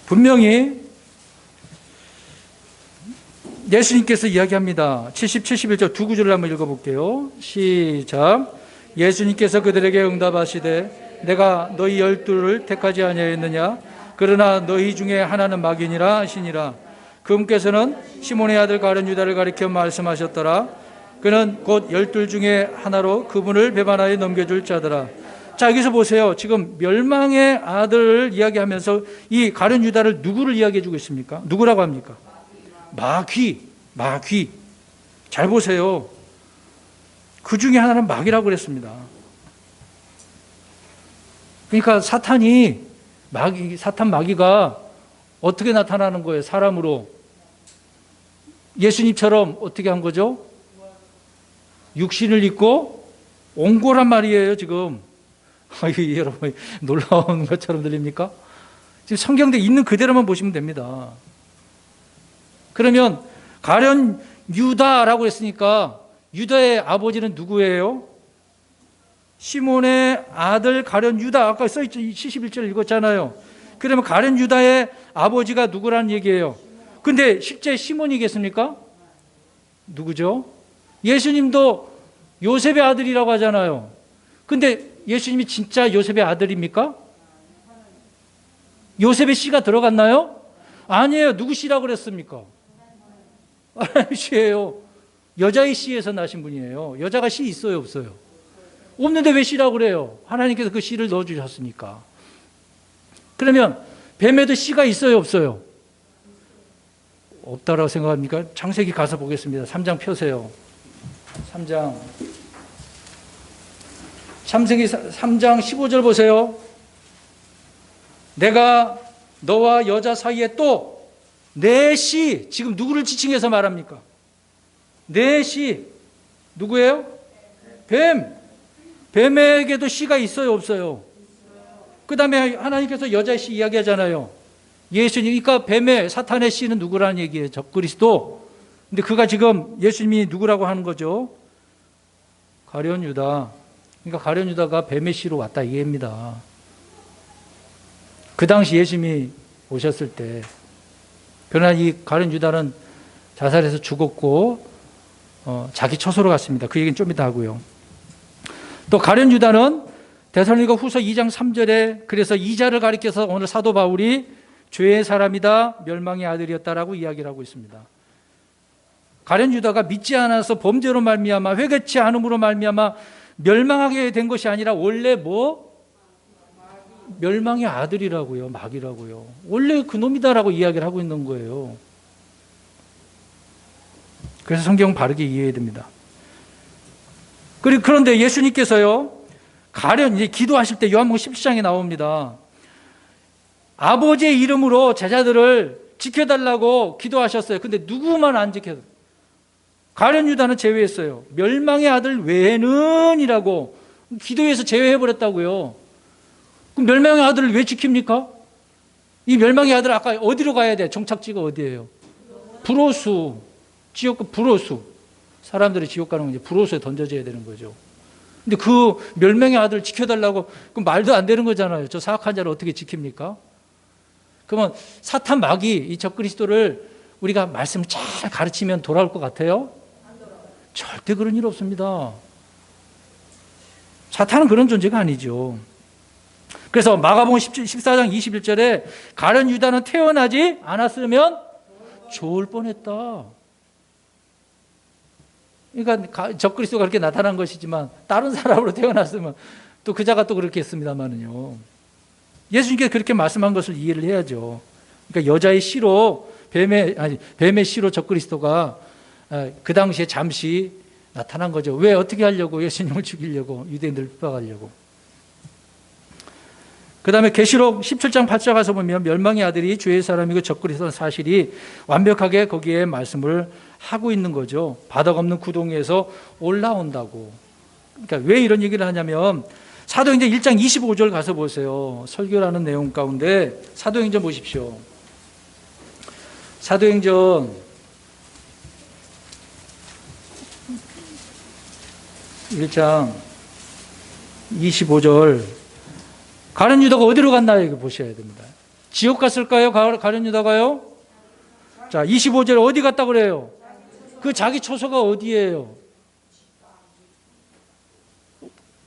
분명히 예수님께서 이야기합니다. 70, 71절 두 구절을 한번 읽어볼게요. 시작. 예수님께서 그들에게 응답하시되 내가 너희 12를 택하지 아니하였느냐? 그러나 너희 중에 하나는 마귀니라 하시니라. 그분께서는 시몬의 아들 가룟 유다를 가리켜 말씀하셨더라. 그는 곧 12 중에 하나로 그분을 배반하여 넘겨줄 자더라. 자, 여기서 보세요. 지금 멸망의 아들을 이야기하면서 이 가룟 유다를 누구를 이야기해 주고 있습니까? 누구라고 합니까? 마귀. 잘 보세요. 그 중에 하나는 마귀라고 그랬습니다. 그러니까 사탄 마귀가 어떻게 나타나는 거예요? 사람으로. 예수님처럼 어떻게 한 거죠? 육신을 입고 온 거란 말이에요, 지금. 여러분, 놀라운 것처럼 들립니까? 지금 성경에 있는 그대로만 보시면 됩니다. 그러면 가룟 유다라고 했으니까 유다의 아버지는 누구예요? 시몬의 아들 가룟 유다. 아까 써있죠. 71절 읽었잖아요. 그러면 가룟 유다의 아버지가 누구라는 얘기예요? 근데 실제 시몬이겠습니까? 누구죠? 예수님도 요셉의 아들이라고 하잖아요. 근데 예수님이 진짜 요셉의 아들입니까? 요셉의 씨가 들어갔나요? 아니에요. 누구 씨라고 그랬습니까? 하나님의 씨예요. 여자의 씨에서 나신 분이에요. 여자가 씨 있어요, 없어요? 없는데 왜 씨라고 그래요? 하나님께서 그 씨를 넣어주셨으니까. 그러면 뱀에도 씨가 있어요, 없어요? 없다라고 생각합니까? 창세기 가서 보겠습니다. 3장 펴세요. 3장. 창세기 3장 15절 보세요. 내가 너와 여자 사이에 또 내 씨, 지금 누구를 지칭해서 말합니까? 내 씨, 누구예요? 뱀에게도 씨가 있어요, 없어요? 그 다음에 하나님께서 여자의 씨 이야기하잖아요. 예수님, 그러니까 뱀의 사탄의 씨는 누구라는 얘기예요? 적그리스도. 근데 그가 지금 예수님이 누구라고 하는 거죠? 가룟 유다. 그러니까 가룟 유다가 뱀의 씨로 왔다 이 얘기입니다. 그 당시 예수님이 오셨을 때, 그러나 이 가룟 유다는 자살해서 죽었고 자기 처소로 갔습니다. 그 얘기는 좀 이따 하고요. 또 가룟 유다는 데살로니가 후서 2장 3절에 그래서 이자를 가리켜서 오늘 사도 바울이 죄의 사람이다, 멸망의 아들이었다라고 이야기를 하고 있습니다. 가룟 유다가 믿지 않아서 범죄로 말미암아 회개치 않음으로 말미암아 멸망하게 된 것이 아니라 원래 멸망의 아들이라고요. 마귀라고요. 원래 그놈이다라고 이야기를 하고 있는 거예요. 그래서 성경 바르게 이해해야 됩니다. 그런데 예수님께서요, 이제 기도하실 때 요한복음 17장에 나옵니다. 아버지의 이름으로 제자들을 지켜달라고 기도하셨어요. 근데 누구만 안 지켜요? 가룟 유다는 제외했어요. 멸망의 아들 외에는 이라고 기도해서 제외해버렸다고요. 그럼 멸망의 아들을 왜 지킵니까? 이 멸망의 아들 아까 어디로 가야 돼? 정착지가 어디예요? 불호수. 지옥 불호수. 사람들이 지옥 가는 건 이제 불호수에 던져져야 되는 거죠. 근데 그 멸망의 아들을 지켜달라고, 그럼 말도 안 되는 거잖아요. 저 사악한 자를 어떻게 지킵니까? 그러면 사탄 마귀, 이 적그리스도를 우리가 말씀을 잘 가르치면 돌아올 것 같아요? 절대 그런 일 없습니다. 사탄은 그런 존재가 아니죠. 그래서 마가복음 14장 21절에 가룟 유다는 태어나지 않았으면 좋을 뻔했다. 그러니까 적그리스도가 그렇게 나타난 것이지만 다른 사람으로 태어났으면 또 그자가 또 그렇게 했습니다만은요. 예수님께서 그렇게 말씀한 것을 이해를 해야죠. 그러니까 여자의 씨로 뱀의 씨로 적그리스도가 그 당시에 잠시 나타난 거죠. 왜 어떻게 하려고? 예수님을 죽이려고, 유대인들을 핍박하려고. 그 다음에 계시록 17장 8절 가서 보면 멸망의 아들이 주의 사람이고 적그리스도는 사실이 완벽하게 거기에 말씀을 하고 있는 거죠. 바닥 없는 구덩이에서 올라온다고. 그러니까 왜 이런 얘기를 하냐면 사도행전 1장 25절 가서 보세요. 설교라는 내용 가운데 사도행전 보십시오. 사도행전 1장 25절 가룟 유다가 어디로 갔나요? 이거 보셔야 됩니다. 지옥 갔을까요? 가룟 유다가요? 자, 25절 어디 갔다 그래요? 그 자기 처소가 어디예요?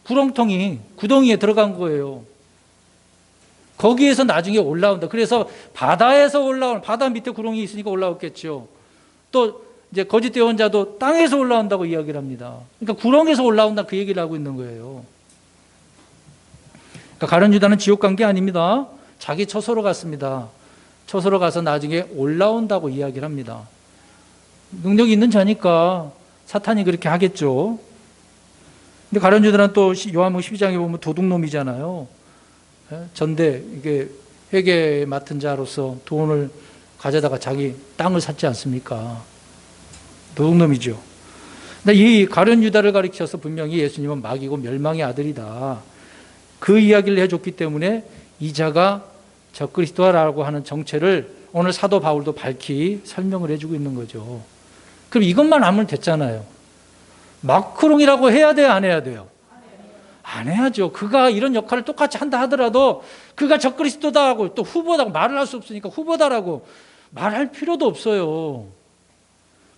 구덩이에 들어간 거예요. 거기에서 나중에 올라온다. 그래서 바다에서 올라오는, 바다 밑에 구렁이 있으니까 올라왔겠죠. 또 이제 거짓 대언자도 땅에서 올라온다고 이야기를 합니다. 그러니까 구렁에서 올라온다 그 얘기를 하고 있는 거예요. 그러니까 가룟 유다는 지옥 간 게 아닙니다. 자기 처소로 갔습니다. 처소로 가서 나중에 올라온다고 이야기를 합니다. 능력이 있는 자니까 사탄이 그렇게 하겠죠. 근데 가룟 유다는 또 요한복음 12장에 보면 도둑놈이잖아요. 전대 이게 회계 맡은 자로서 돈을 가져다가 자기 땅을 샀지 않습니까? 도둑놈이죠. 근데 이 가룟 유다를 가리켜서 분명히 예수님은 마귀고 멸망의 아들이다. 그 이야기를 해줬기 때문에 이 자가 적그리스도라고 하는 정체를 오늘 사도 바울도 밝히 설명을 해주고 있는 거죠. 그럼 이것만 하면 됐잖아요. 마크롱이라고 해야 돼요, 안 해야 돼요? 안 해야죠. 그가 이런 역할을 똑같이 한다 하더라도 그가 적그리스도다라고 또 후보다고 말을 할 수 없으니까 후보다라고 말할 필요도 없어요.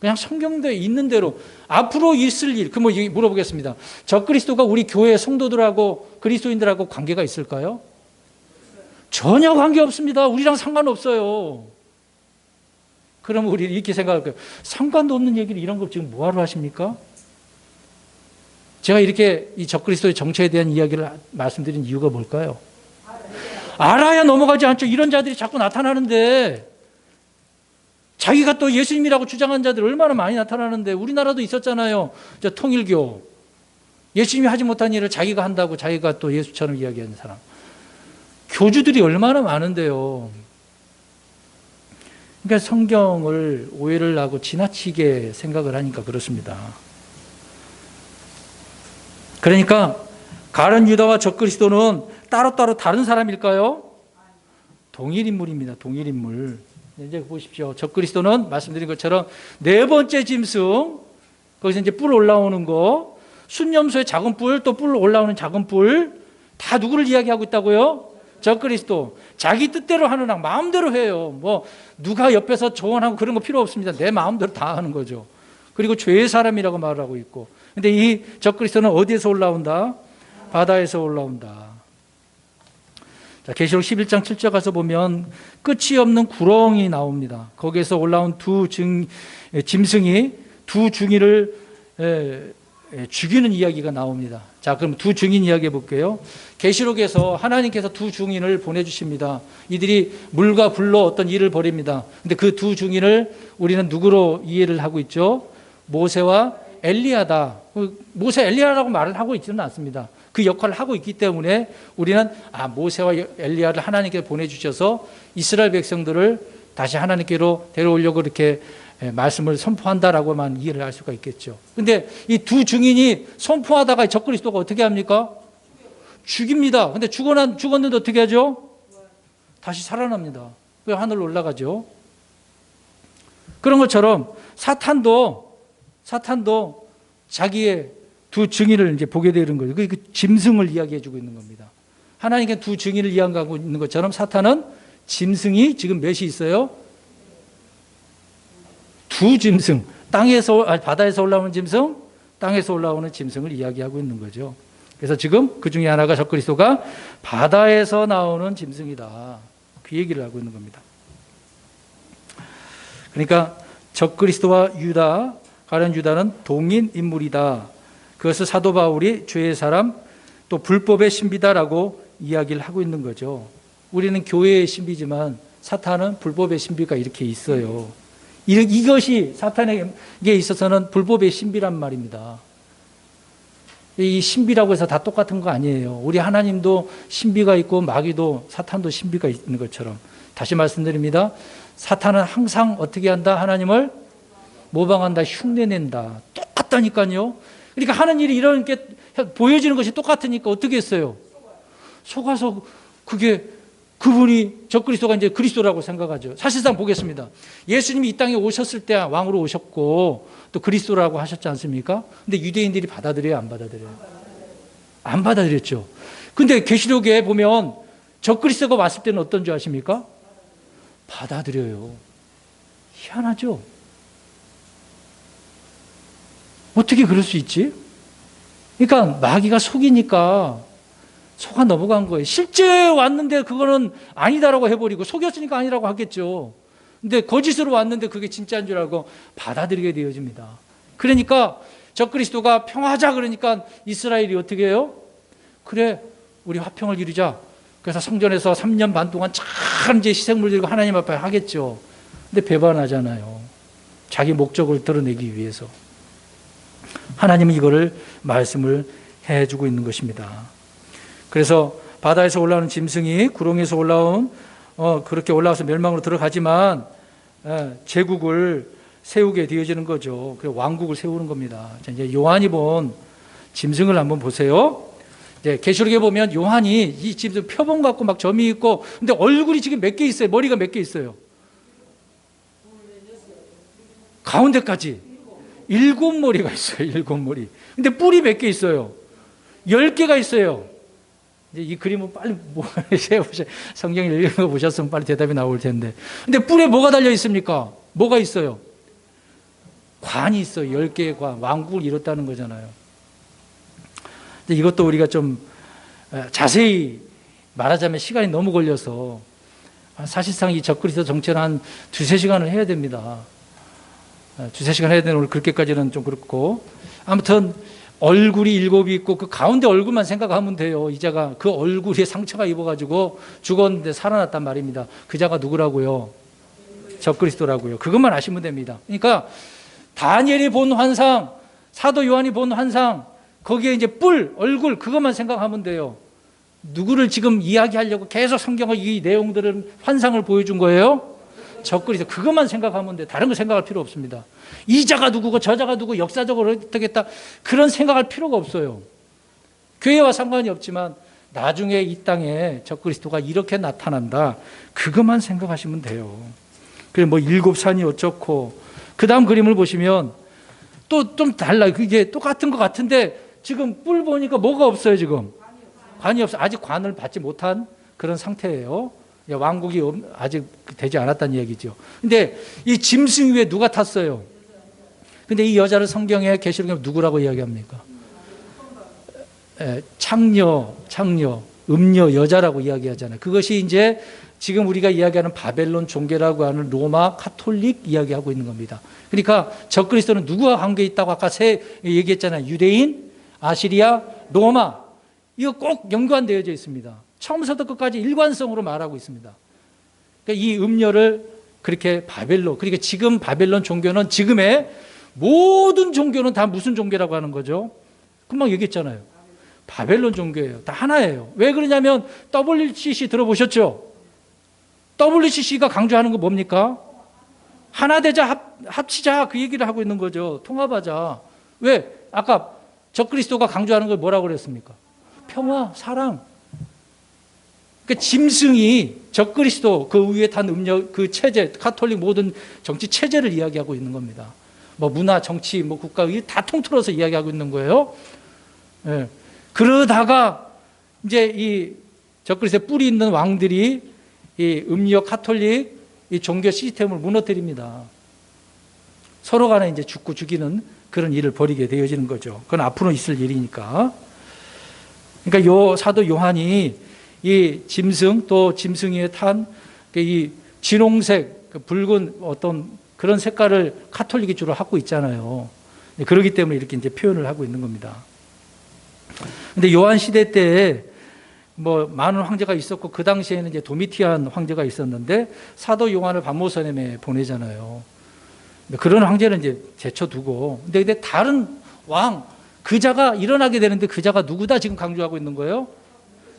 그냥 성경대에 있는 대로 앞으로 있을 일, 그 뭐 물어보겠습니다. 적그리스도가 우리 교회 성도들하고 그리스도인들하고 관계가 있을까요? 전혀 관계 없습니다. 우리랑 상관없어요. 그럼 우리 이렇게 생각할 거예요. 상관도 없는 얘기를 이런 거 지금 뭐하러 하십니까? 제가 이렇게 이 적그리스도의 정체에 대한 이야기를 말씀드린 이유가 뭘까요? 알아야 넘어가지 않죠. 이런 자들이 자꾸 나타나는데 자기가 또 예수님이라고 주장한 자들 얼마나 많이 나타나는데 우리나라도 있었잖아요. 통일교. 예수님이 하지 못한 일을 자기가 한다고 자기가 또 예수처럼 이야기하는 사람. 교주들이 얼마나 많은데요. 그러니까 성경을 오해를 하고 지나치게 생각을 하니까 그렇습니다. 그러니까 가룟 유다와 적그리스도는 따로따로 다른 사람일까요? 동일인물입니다. 동일인물. 이제 보십시오. 적그리스도는 말씀드린 것처럼 네 번째 짐승, 거기서 이제 뿔 올라오는 거, 순념소의 작은 뿔, 또 뿔 올라오는 작은 뿔, 다 누구를 이야기하고 있다고요? 적그리스도. 자기 뜻대로 하는 악, 마음대로 해요. 뭐 누가 옆에서 조언하고 그런 거 필요 없습니다. 내 마음대로 다 하는 거죠. 그리고 죄의 사람이라고 말을 하고 있고. 근데 이 적그리스도는 어디에서 올라온다? 바다에서 올라온다. 자, 계시록 11장 7절 가서 보면 끝이 없는 구렁이 나옵니다. 거기에서 올라온 짐승이 두 중이를 죽이는 이야기가 나옵니다. 자, 그럼 두 증인 이야기 해볼게요. 계시록에서 하나님께서 두 증인을 보내주십니다. 이들이 물과 불로 어떤 일을 벌입니다. 근데 그 두 증인을 우리는 누구로 이해를 하고 있죠? 모세와 엘리야다. 모세 엘리야라고 말을 하고 있지는 않습니다. 그 역할을 하고 있기 때문에 우리는 모세와 엘리야를 하나님께 보내주셔서 이스라엘 백성들을 다시 하나님께로 데려오려고 이렇게 말씀을 선포한다라고만 이해를 할 수가 있겠죠. 근데 이 두 증인이 선포하다가 적그리스도가 어떻게 합니까? 죽입니다. 근데 죽었는데 어떻게 하죠? 다시 살아납니다. 그 하늘로 올라가죠. 그런 것처럼 사탄도 자기의 두 증인을 이제 보게 되는 거죠. 그 짐승을 이야기해 주고 있는 겁니다. 하나님께 두 증인을 이야기하고 있는 것처럼 사탄은 짐승이 지금 몇이 있어요? 두 짐승. 바다에서 올라오는 짐승, 땅에서 올라오는 짐승을 이야기하고 있는 거죠. 그래서 지금 그 중에 하나가 적그리스도가 바다에서 나오는 짐승이다. 그 얘기를 하고 있는 겁니다. 그러니까 적그리스도와 가룟 유다는 동인 인물이다. 그것을 사도 바울이 죄의 사람 또 불법의 신비다라고 이야기를 하고 있는 거죠. 우리는 교회의 신비지만 사탄은 불법의 신비가 이렇게 있어요. 이것이 사탄에게 있어서는 불법의 신비란 말입니다. 이 신비라고 해서 다 똑같은 거 아니에요. 우리 하나님도 신비가 있고 마귀도 사탄도 신비가 있는 것처럼. 다시 말씀드립니다. 사탄은 항상 어떻게 한다? 하나님을 모방한다, 흉내낸다. 똑같다니까요. 그러니까 하는 일이 이런 게 보여지는 것이 똑같으니까 어떻게 했어요? 속아서 그게 그분이 적그리스도가 이제 그리스도라고 생각하죠. 사실상 보겠습니다. 예수님이 이 땅에 오셨을 때 왕으로 오셨고 또 그리스도라고 하셨지 않습니까? 근데 유대인들이 받아들여요, 안 받아들여요? 안 받아들였죠. 근데 계시록에 보면 적그리스도가 왔을 때는 어떤 줄 아십니까? 받아들여요. 희한하죠? 어떻게 그럴 수 있지? 그러니까 마귀가 속이니까 속아 넘어간 거예요. 실제 왔는데 그거는 아니다라고 해버리고 속였으니까 아니라고 하겠죠. 근데 거짓으로 왔는데 그게 진짜인 줄 알고 받아들이게 되어집니다. 그러니까 적그리스도가 평화하자 그러니까 이스라엘이 어떻게 해요? 그래, 우리 화평을 이루자. 그래서 성전에서 3년 반 동안 참 이제 희생물 들고 하나님 앞에 하겠죠. 근데 배반하잖아요. 자기 목적을 드러내기 위해서. 하나님은 이거를 말씀을 해주고 있는 것입니다. 그래서 바다에서 올라오는 짐승이 구렁에서 올라온 그렇게 올라와서 멸망으로 들어가지만 제국을 세우게 되어지는 거죠. 그래서 왕국을 세우는 겁니다. 이제 요한이 본 짐승을 한번 보세요. 이제 계시록에 보면 요한이 이 짐승 표범 같고 막 점이 있고 근데 얼굴이 지금 몇 개 있어요. 머리가 몇 개 있어요. 가운데까지 7머리가 있어요. 7머리. 근데 뿔이 몇 개 있어요. 10개가 있어요. 이제 이 그림은 빨리 성경 읽어보셨으면 빨리 대답이 나올 텐데. 근데 뿔에 뭐가 달려 있습니까? 뭐가 있어요? 관이 있어요. 10개의 관. 왕국을 이뤘다는 거잖아요. 근데 이것도 우리가 좀 자세히 말하자면 시간이 너무 걸려서 사실상 이 적그리스도 정체는 한 2-3시간을 해야 됩니다. 2-3시간 해야 되는 오늘 그렇게까지는 좀 그렇고 아무튼 얼굴이 7이 있고 그 가운데 얼굴만 생각하면 돼요. 이 자가 그 얼굴에 상처가 입어가지고 죽었는데 살아났단 말입니다. 그 자가 누구라고요? 적그리스도라고요. 그것만 아시면 됩니다. 그러니까 다니엘이 본 환상, 사도 요한이 본 환상, 거기에 이제 뿔, 얼굴 그것만 생각하면 돼요. 누구를 지금 이야기하려고 계속 성경의 이 내용들은 환상을 보여준 거예요? 적그리스도. 그것만 생각하면 돼. 다른 거 생각할 필요 없습니다. 이 자가 누구고 저 자가 누구 역사적으로 어떻게 했다 그런 생각할 필요가 없어요. 교회와 상관이 없지만 나중에 이 땅에 적그리스도가 이렇게 나타난다. 그것만 생각하시면 돼요. 그래 뭐 7산이 어쩌고 그 다음 그림을 보시면 또 좀 달라요. 그게 똑같은 것 같은데 지금 뿔 보니까 뭐가 없어요 지금? 관이 없어요. 아직 관을 받지 못한 그런 상태예요. 왕국이 아직 되지 않았다는 얘기죠. 근데 이 짐승 위에 누가 탔어요? 근데 이 여자를 성경에 계시록에 누구라고 이야기합니까? 창녀, 음녀, 여자라고 이야기하잖아요. 그것이 이제 지금 우리가 이야기하는 바벨론 종교라고 하는 로마 카톨릭 이야기하고 있는 겁니다. 그러니까 적그리스도는 누구와 관계 있다고 아까 얘기했잖아요. 유대인, 아시리아, 로마. 이거 꼭 연관되어져 있습니다. 처음부터 끝까지 일관성으로 말하고 있습니다. 그러니까 이 음녀를 그렇게 바벨론, 그러니까 지금 바벨론 종교는 지금의 모든 종교는 다 무슨 종교라고 하는 거죠? 금방 얘기했잖아요. 바벨론 종교예요. 다 하나예요. 왜 그러냐면 WCC 들어보셨죠? WCC가 강조하는 거 뭡니까? 하나 되자, 합치자 그 얘기를 하고 있는 거죠. 통합하자. 왜? 아까 적그리스도가 강조하는 걸 뭐라고 그랬습니까? 평화, 사랑. 그러니까 짐승이 적그리스도 그 위에 탄 음력 그 체제, 카톨릭 모든 정치 체제를 이야기하고 있는 겁니다. 뭐 문화, 정치, 뭐 국가 이게 다 통틀어서 이야기하고 있는 거예요. 예. 그러다가 이제 이 적그리스도의 뿌리 있는 왕들이 이 음력 카톨릭 이 종교 시스템을 무너뜨립니다. 서로 간에 이제 죽고 죽이는 그런 일을 벌이게 되어지는 거죠. 그건 앞으로 있을 일이니까. 그러니까 요 사도 요한이 이 짐승 또 짐승 위에 탄 이 진홍색 붉은 어떤 그런 색깔을 카톨릭이 주로 하고 있잖아요. 그렇기 때문에 이렇게 이제 표현을 하고 있는 겁니다. 근데 요한 시대 때 뭐 많은 황제가 있었고 그 당시에는 이제 도미티안 황제가 있었는데 사도 요한을 반모선에 보내잖아요. 그런 황제는 이제 제쳐두고 근데 다른 왕 그 자가 일어나게 되는데 그 자가 누구다 지금 강조하고 있는 거예요?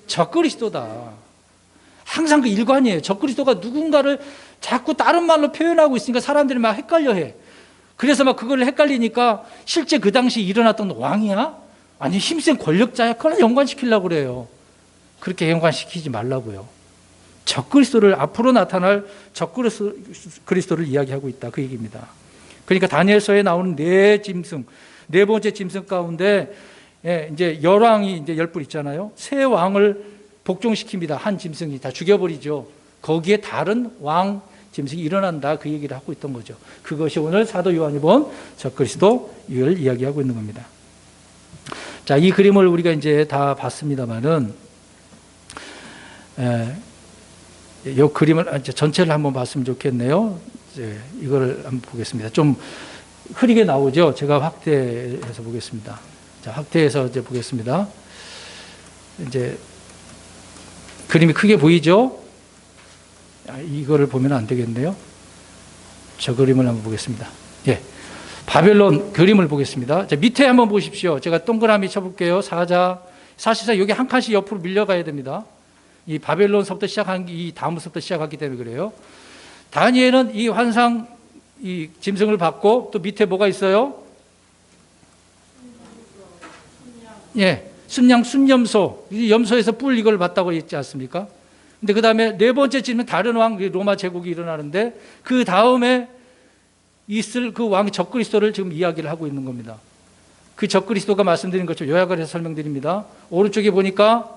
적그리스도다. 항상 그 일관이에요. 적그리스도가 누군가를 자꾸 다른 말로 표현하고 있으니까 사람들이 막 헷갈려해. 그래서 막 그걸 헷갈리니까 실제 그 당시 일어났던 왕이야? 아니 힘센 권력자야? 그걸 연관시키려고 그래요. 그렇게 연관시키지 말라고요. 적그리스도를 앞으로 나타날 적그리스도를 이야기하고 있다. 그 얘기입니다. 그러니까 다니엘서에 나오는 네 짐승, 네 번째 짐승 가운데 이제 열왕이 이제 10뿔 있잖아요. 세 왕을 복종시킵니다. 한 짐승이 다 죽여버리죠. 거기에 다른 왕 짐승이 일어난다. 그 얘기를 하고 있던 거죠. 그것이 오늘 사도 요한이 본 적그리스도를 이야기하고 있는 겁니다. 자, 이 그림을 우리가 이제 다 봤습니다만은, 이 그림을 전체를 한번 봤으면 좋겠네요. 이거를 한번 보겠습니다. 좀 흐리게 나오죠. 제가 확대해서 보겠습니다. 자, 확대해서 이제 보겠습니다. 이제 그림이 크게 보이죠? 이거를 보면 안 되겠네요. 저 그림을 한번 보겠습니다. 예. 바벨론 그림을 보겠습니다. 자, 밑에 한번 보십시오. 제가 동그라미 쳐볼게요. 사자. 사실상 여기 한 칸씩 옆으로 밀려가야 됩니다. 이 바벨론서부터 시작한 이 다음부터 시작하기 때문에 그래요. 다니엘은 이 환상, 이 짐승을 받고 또 밑에 뭐가 있어요? 예, 순양, 순염소. 이 염소에서 뿔 이걸 봤다고 했지 않습니까? 근데 그 다음에 네 번째 짐은 다른 왕, 로마 제국이 일어나는데 그 다음에 있을 그 왕 적그리스도를 지금 이야기를 하고 있는 겁니다. 그 적그리스도가 말씀드린 것처럼 요약을 해서 설명드립니다. 오른쪽에 보니까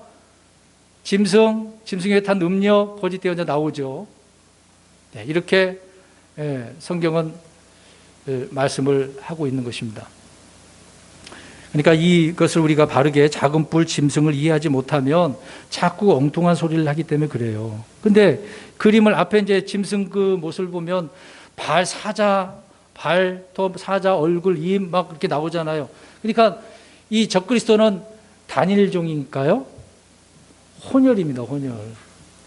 짐승 위에 탄 음녀, 거짓 대언자 나오죠. 네, 이렇게 성경은 말씀을 하고 있는 것입니다. 그러니까 이것을 우리가 바르게 작은 뿔 짐승을 이해하지 못하면 자꾸 엉뚱한 소리를 하기 때문에 그래요. 근데 그림을 앞에 이제 짐승 그 모습을 보면 발, 사자, 발, 또 사자 얼굴, 입 막 그렇게 나오잖아요. 그러니까 이 적그리스도는 단일종이니까요. 혼혈입니다, 혼혈.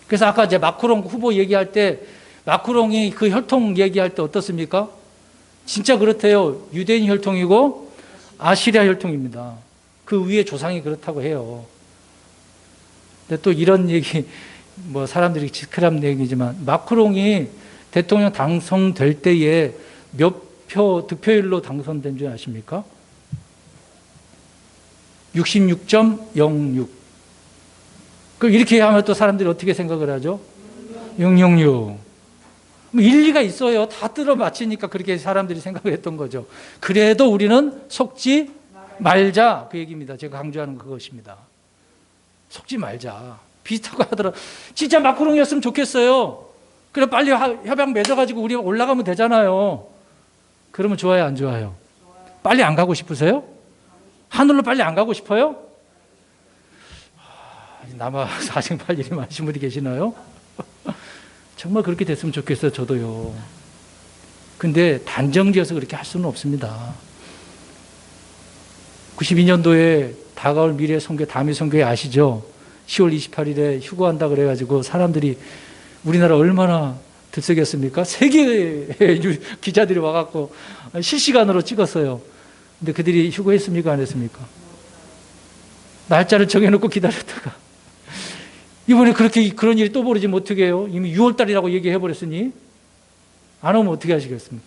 그래서 아까 이제 마크롱 후보 얘기할 때 마크롱이 그 혈통 얘기할 때 어떻습니까? 진짜 그렇대요. 유대인 혈통이고 아시리아 혈통입니다. 그 위에 조상이 그렇다고 해요. 근데 또 이런 얘기, 뭐 사람들이 지크람 얘기지만 마크롱이 대통령 당선될 때에 몇 표 득표율로 당선된 줄 아십니까? 66.06. 그럼 이렇게 하면 또 사람들이 어떻게 생각을 하죠? 666. 일리가 있어요. 다 뜯어 맞히니까 그렇게 사람들이 생각을 했던 거죠. 그래도 우리는 속지 말자. 그 얘기입니다. 제가 강조하는 그것입니다. 속지 말자. 비슷하고 하더라. 진짜 마크롱이었으면 좋겠어요. 그래 빨리 협약 맺어가지고 우리 올라가면 되잖아요. 그러면 좋아요, 안 좋아요? 빨리 안 가고 싶으세요? 하늘로 빨리 안 가고 싶어요? 남아 사생팔 일이 많으신 분이 계시나요? 정말 그렇게 됐으면 좋겠어요, 저도요. 근데 단정지어서 그렇게 할 수는 없습니다. 92년도에 다가올 미래 선교, 다미 선교회 아시죠? 10월 28일에 휴거한다 그래가지고 사람들이 우리나라 얼마나 들썩였습니까? 세계의 기자들이 와갖고 실시간으로 찍었어요. 근데 그들이 휴거했습니까? 안 했습니까? 날짜를 정해놓고 기다렸다가 이번에 그런 일이 또 벌어지면 어떻게 해요? 이미 6월달이라고 얘기해버렸으니 안 오면 어떻게 하시겠습니까?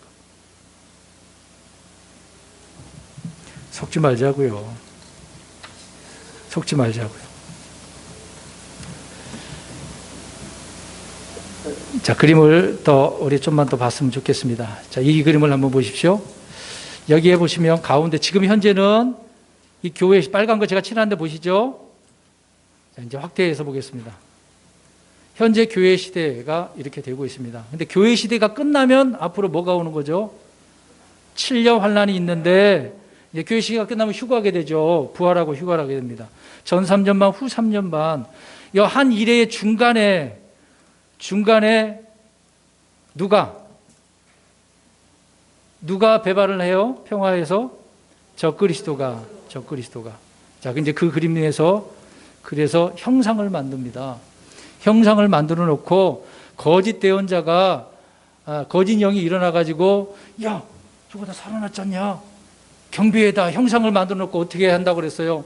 속지 말자고요. 속지 말자고요. 자, 그림을 우리 좀만 더 봤으면 좋겠습니다. 자, 이 그림을 한번 보십시오. 여기에 보시면 가운데 지금 현재는 이 교회 빨간 거 제가 칠하는데 보시죠? 자, 이제 확대해서 보겠습니다. 현재 교회 시대가 이렇게 되고 있습니다. 근데 교회 시대가 끝나면 앞으로 뭐가 오는 거죠? 7년 환란이 있는데 이제 교회 시대가 끝나면 휴거하게 되죠. 부활하고 휴거하게 됩니다. 전 3년 반, 후 3년 반. 이 한 일의 중간에 누가 배반을 해요? 평화에서 적그리스도가. 자, 이제 그 그림에서 그래서 형상을 만듭니다. 형상을 만들어 놓고 거짓 대언자가 거짓 영이 일어나 가지고 야, 저거 다 살아났잖냐? 경비에다 형상을 만들어 놓고 어떻게 한다고 그랬어요?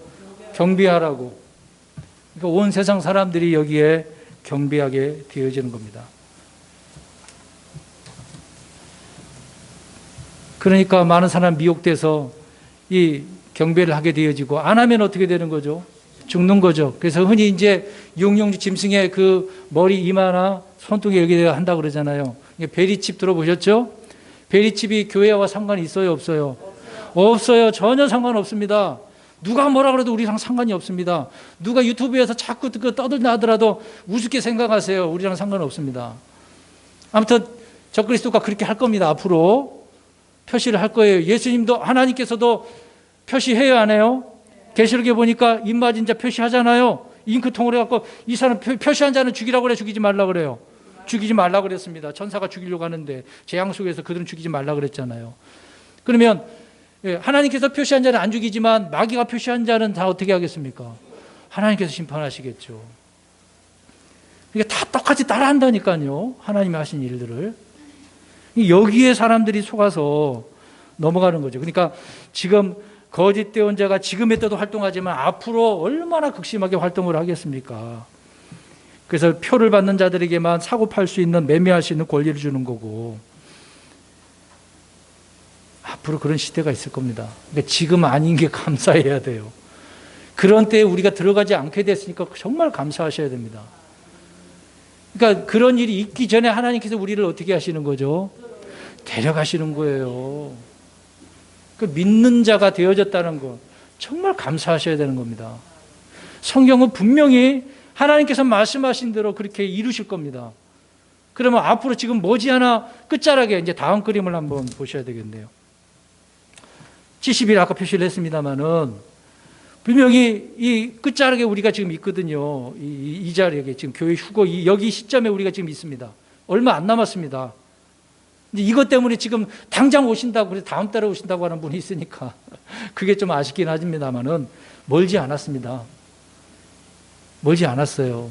경비하라고. 그러니까 온 세상 사람들이 여기에 경비하게 되어지는 겁니다. 그러니까 많은 사람 미혹돼서 이 경배를 하게 되어지고, 안 하면 어떻게 되는 거죠? 죽는 거죠. 그래서 흔히 이제 육룡주 짐승의 그 머리 이마나 손등에 여기 한다고 그러잖아요. 베리칩 들어보셨죠? 베리칩이 교회와 상관이 있어요, 없어요? 없어요. 전혀 상관없습니다. 누가 뭐라 그래도 우리랑 상관이 없습니다. 누가 유튜브에서 자꾸 떠들나 하더라도 우습게 생각하세요. 우리랑 상관없습니다. 아무튼 적그리스도가 그렇게 할 겁니다. 앞으로 표시를 할 거예요. 예수님도, 하나님께서도 표시해요, 안 해요? 계시록에 보니까 입맞은 자 표시하잖아요. 잉크통으로 해갖고 이 사람 표시한 자는 죽이라고 그래, 죽이지 말라 그래요. 죽이지 말라 그랬습니다. 천사가 죽이려고 하는데 재앙 속에서 그들은 죽이지 말라 그랬잖아요. 그러면 하나님께서 표시한 자는 안 죽이지만 마귀가 표시한 자는 다 어떻게 하겠습니까? 하나님께서 심판하시겠죠. 이게 다 똑같이 따라한다니까요. 하나님이 하신 일들을. 여기에 사람들이 속아서 넘어가는 거죠. 그러니까 지금 거짓 대언자가 지금의 때도 활동하지만 앞으로 얼마나 극심하게 활동을 하겠습니까? 그래서 표를 받는 자들에게만 사고 팔 수 있는, 매매할 수 있는 권리를 주는 거고, 앞으로 그런 시대가 있을 겁니다. 그러니까 지금 아닌 게 감사해야 돼요. 그런 때에 우리가 들어가지 않게 됐으니까 정말 감사하셔야 됩니다. 그러니까 그런 일이 있기 전에 하나님께서 우리를 어떻게 하시는 거죠? 데려가시는 거예요. 그 믿는 자가 되어졌다는 것, 정말 감사하셔야 되는 겁니다. 성경은 분명히 하나님께서 말씀하신 대로 그렇게 이루실 겁니다. 그러면 앞으로 지금 머지않아 끝자락에 이제 다음 그림을 한번 보셔야 되겠네요. 70일 아까 표시를 했습니다만은 분명히 이 끝자락에 우리가 지금 있거든요. 이 자리에 지금 교회 휴거 여기 시점에 우리가 지금 있습니다. 얼마 안 남았습니다. 이제 이것 때문에 지금 당장 오신다고, 그래서 다음 달에 오신다고 하는 분이 있으니까 그게 좀 아쉽긴 하지만은 멀지 않았습니다. 멀지 않았어요.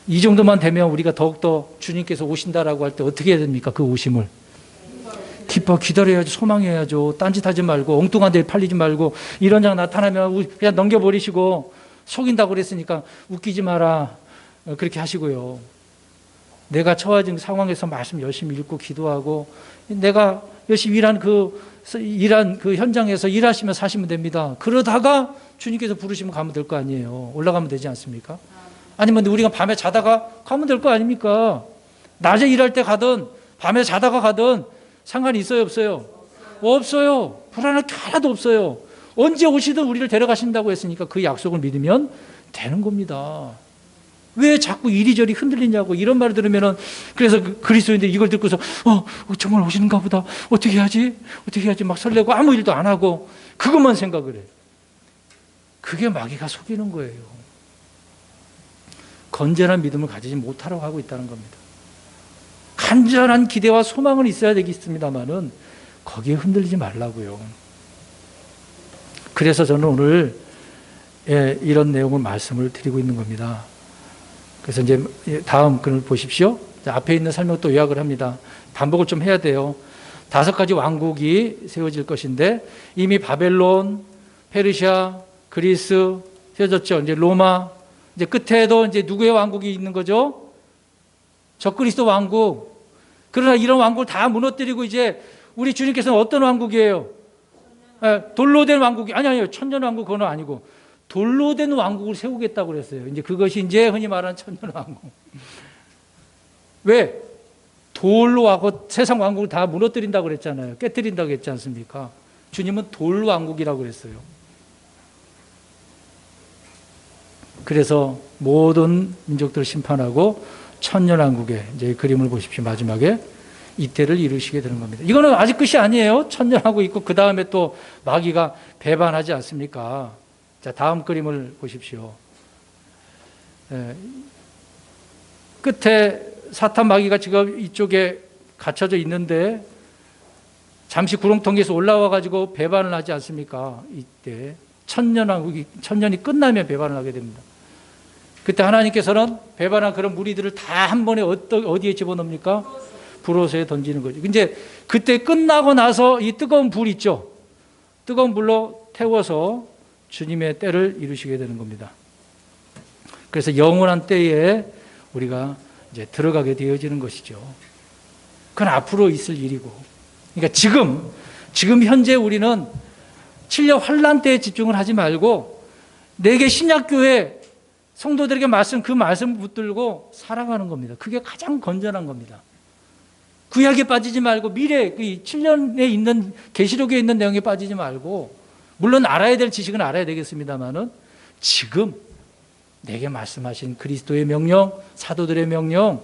이 정도만 되면 우리가 더욱더 주님께서 오신다라고 할 때 어떻게 해야 됩니까? 그 오심을 기뻐 기다려야죠. 소망해야죠. 딴짓하지 말고, 엉뚱한 데 팔리지 말고, 이런 장 나타나면 그냥 넘겨버리시고, 속인다고 그랬으니까 웃기지 마라, 그렇게 하시고요. 내가 처해진 상황에서 말씀 열심히 읽고 기도하고, 내가 열심히 일한 그 현장에서 일하시면 사시면 됩니다. 그러다가 주님께서 부르시면 가면 될 거 아니에요. 올라가면 되지 않습니까? 아니면 우리가 밤에 자다가 가면 될 거 아닙니까? 낮에 일할 때 가든 밤에 자다가 가든 상관이 있어요, 없어요? 없어요. 불안할 게 하나도 없어요. 언제 오시든 우리를 데려가신다고 했으니까 그 약속을 믿으면 되는 겁니다. 왜 자꾸 이리저리 흔들리냐고, 이런 말을 들으면은, 그래서 그리스도인들이 이걸 듣고서 정말 오시는가 보다, 어떻게 해야지 막 설레고 아무 일도 안 하고 그것만 생각을 해요. 그게 마귀가 속이는 거예요. 건전한 믿음을 가지지 못하라고 하고 있다는 겁니다. 간절한 기대와 소망은 있어야 되겠습니다만은 거기에 흔들리지 말라고요. 그래서 저는 오늘 이런 내용을 말씀을 드리고 있는 겁니다. 그래서 이제 다음 글을 보십시오. 앞에 있는 설명 또 요약을 합니다. 반복을 좀 해야 돼요. 5가지 왕국이 세워질 것인데 이미 바벨론, 페르시아, 그리스 세워졌죠. 이제 로마, 이제 끝에도 이제 누구의 왕국이 있는 거죠? 적그리스도 왕국. 그러나 이런 왕국을 다 무너뜨리고 이제 우리 주님께서는 어떤 왕국이에요? 돌로 된 왕국이 아니요. 천년 왕국 그건 아니고 돌로 된 왕국을 세우겠다고 그랬어요. 이제 그것이 이제 흔히 말하는 천년 왕국. 왜? 돌로 하고 세상 왕국을 다 무너뜨린다고 그랬잖아요. 깨뜨린다고 했지 않습니까? 주님은 돌 왕국이라고 그랬어요. 그래서 모든 민족들을 심판하고 천년 왕국의 이제 그림을 보십시오. 마지막에 이때를 이루시게 되는 겁니다. 이거는 아직 끝이 아니에요. 천년하고 있고 그 다음에 또 마귀가 배반하지 않습니까? 자, 다음 그림을 보십시오. 끝에 사탄 마귀가 지금 이쪽에 갇혀져 있는데 잠시 구렁텅이에서 올라와 가지고 배반을 하지 않습니까? 이때 천년이 끝나면 배반을 하게 됩니다. 그때 하나님께서는 배반한 그런 무리들을 다 한 번에 어디에 집어넣습니까? 불옷에 던지는 거죠. 이제 그때 끝나고 나서 이 뜨거운 불 있죠. 뜨거운 불로 태워서 주님의 때를 이루시게 되는 겁니다. 그래서 영원한 때에 우리가 이제 들어가게 되어지는 것이죠. 그건 앞으로 있을 일이고. 그러니까 지금 현재 우리는 7년 환란 때에 집중을 하지 말고 내게 신약교회 성도들에게 그 말씀을 붙들고 살아가는 겁니다. 그게 가장 건전한 겁니다. 구약에 빠지지 말고 미래 7년에 있는 계시록에 있는 내용에 빠지지 말고, 물론 알아야 될 지식은 알아야 되겠습니다만은 지금 내게 말씀하신 그리스도의 명령, 사도들의 명령,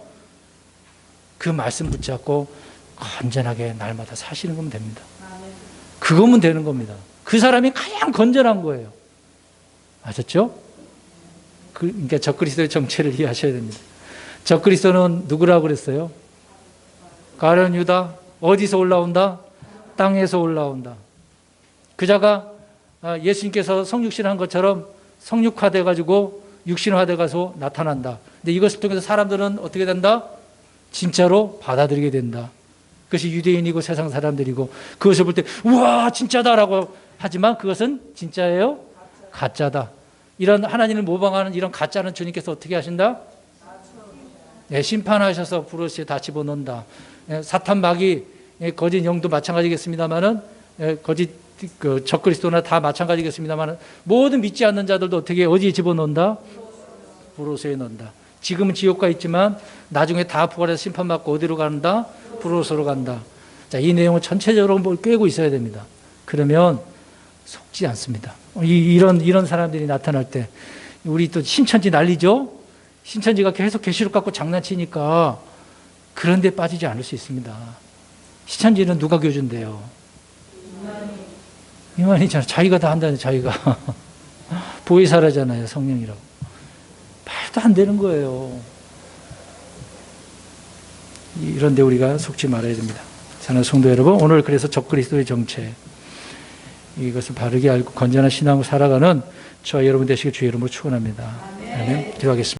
그 말씀 붙잡고 건전하게 날마다 사시는 거면 됩니다. 그거면 되는 겁니다. 그 사람이 가장 건전한 거예요. 아셨죠? 그러니까 적그리스도의 정체를 이해하셔야 됩니다. 적그리스도는 누구라고 그랬어요? 가룟 유다. 어디서 올라온다? 땅에서 올라온다. 그자가 예수님께서 성육신한 것처럼 성육화돼 가지고 육신화돼 가서 나타난다. 근데 이것을 통해서 사람들은 어떻게 된다? 진짜로 받아들이게 된다. 그것이 유대인이고 세상 사람들이고, 그것을 볼 때 우와 진짜다라고 하지만 그것은 진짜예요? 가짜다. 이런 하나님을 모방하는 이런 가짜는 주님께서 어떻게 하신다? 네, 심판하셔서 브로스에 다 집어넣는다. 사탄 마귀 거짓 영도 마찬가지겠습니다만은, 거짓 적그리스도나 다 마찬가지겠습니다만은, 모든 믿지 않는 자들도 어떻게 어디에 집어넣는다? 브로스에 넣는다. 지금은 지옥가 있지만 나중에 다 부활해서 심판받고 어디로 간다? 브로스로 간다. 자, 이 내용을 전체적으로 뭘 꿰고 있어야 됩니다. 그러면 속지 않습니다. 이런 사람들이 나타날 때 우리 또 신천지 난리죠. 신천지가 계속 계시록 갖고 장난치니까 그런 데 빠지지 않을 수 있습니다. 신천지는 누가 교준대요? 이만희잖아. 자기가 다 한다는, 자기가 보이사라잖아요. 성령이라고. 말도 안 되는 거예요. 이런 데 우리가 속지 말아야 됩니다. 사랑하는 성도 여러분, 오늘 그래서 적그리스도의 정체, 이것을 바르게 알고 건전한 신앙으로 살아가는 저와 여러분 되시길 주의 이름으로 축원합니다. 아멘. 기도하겠습니다.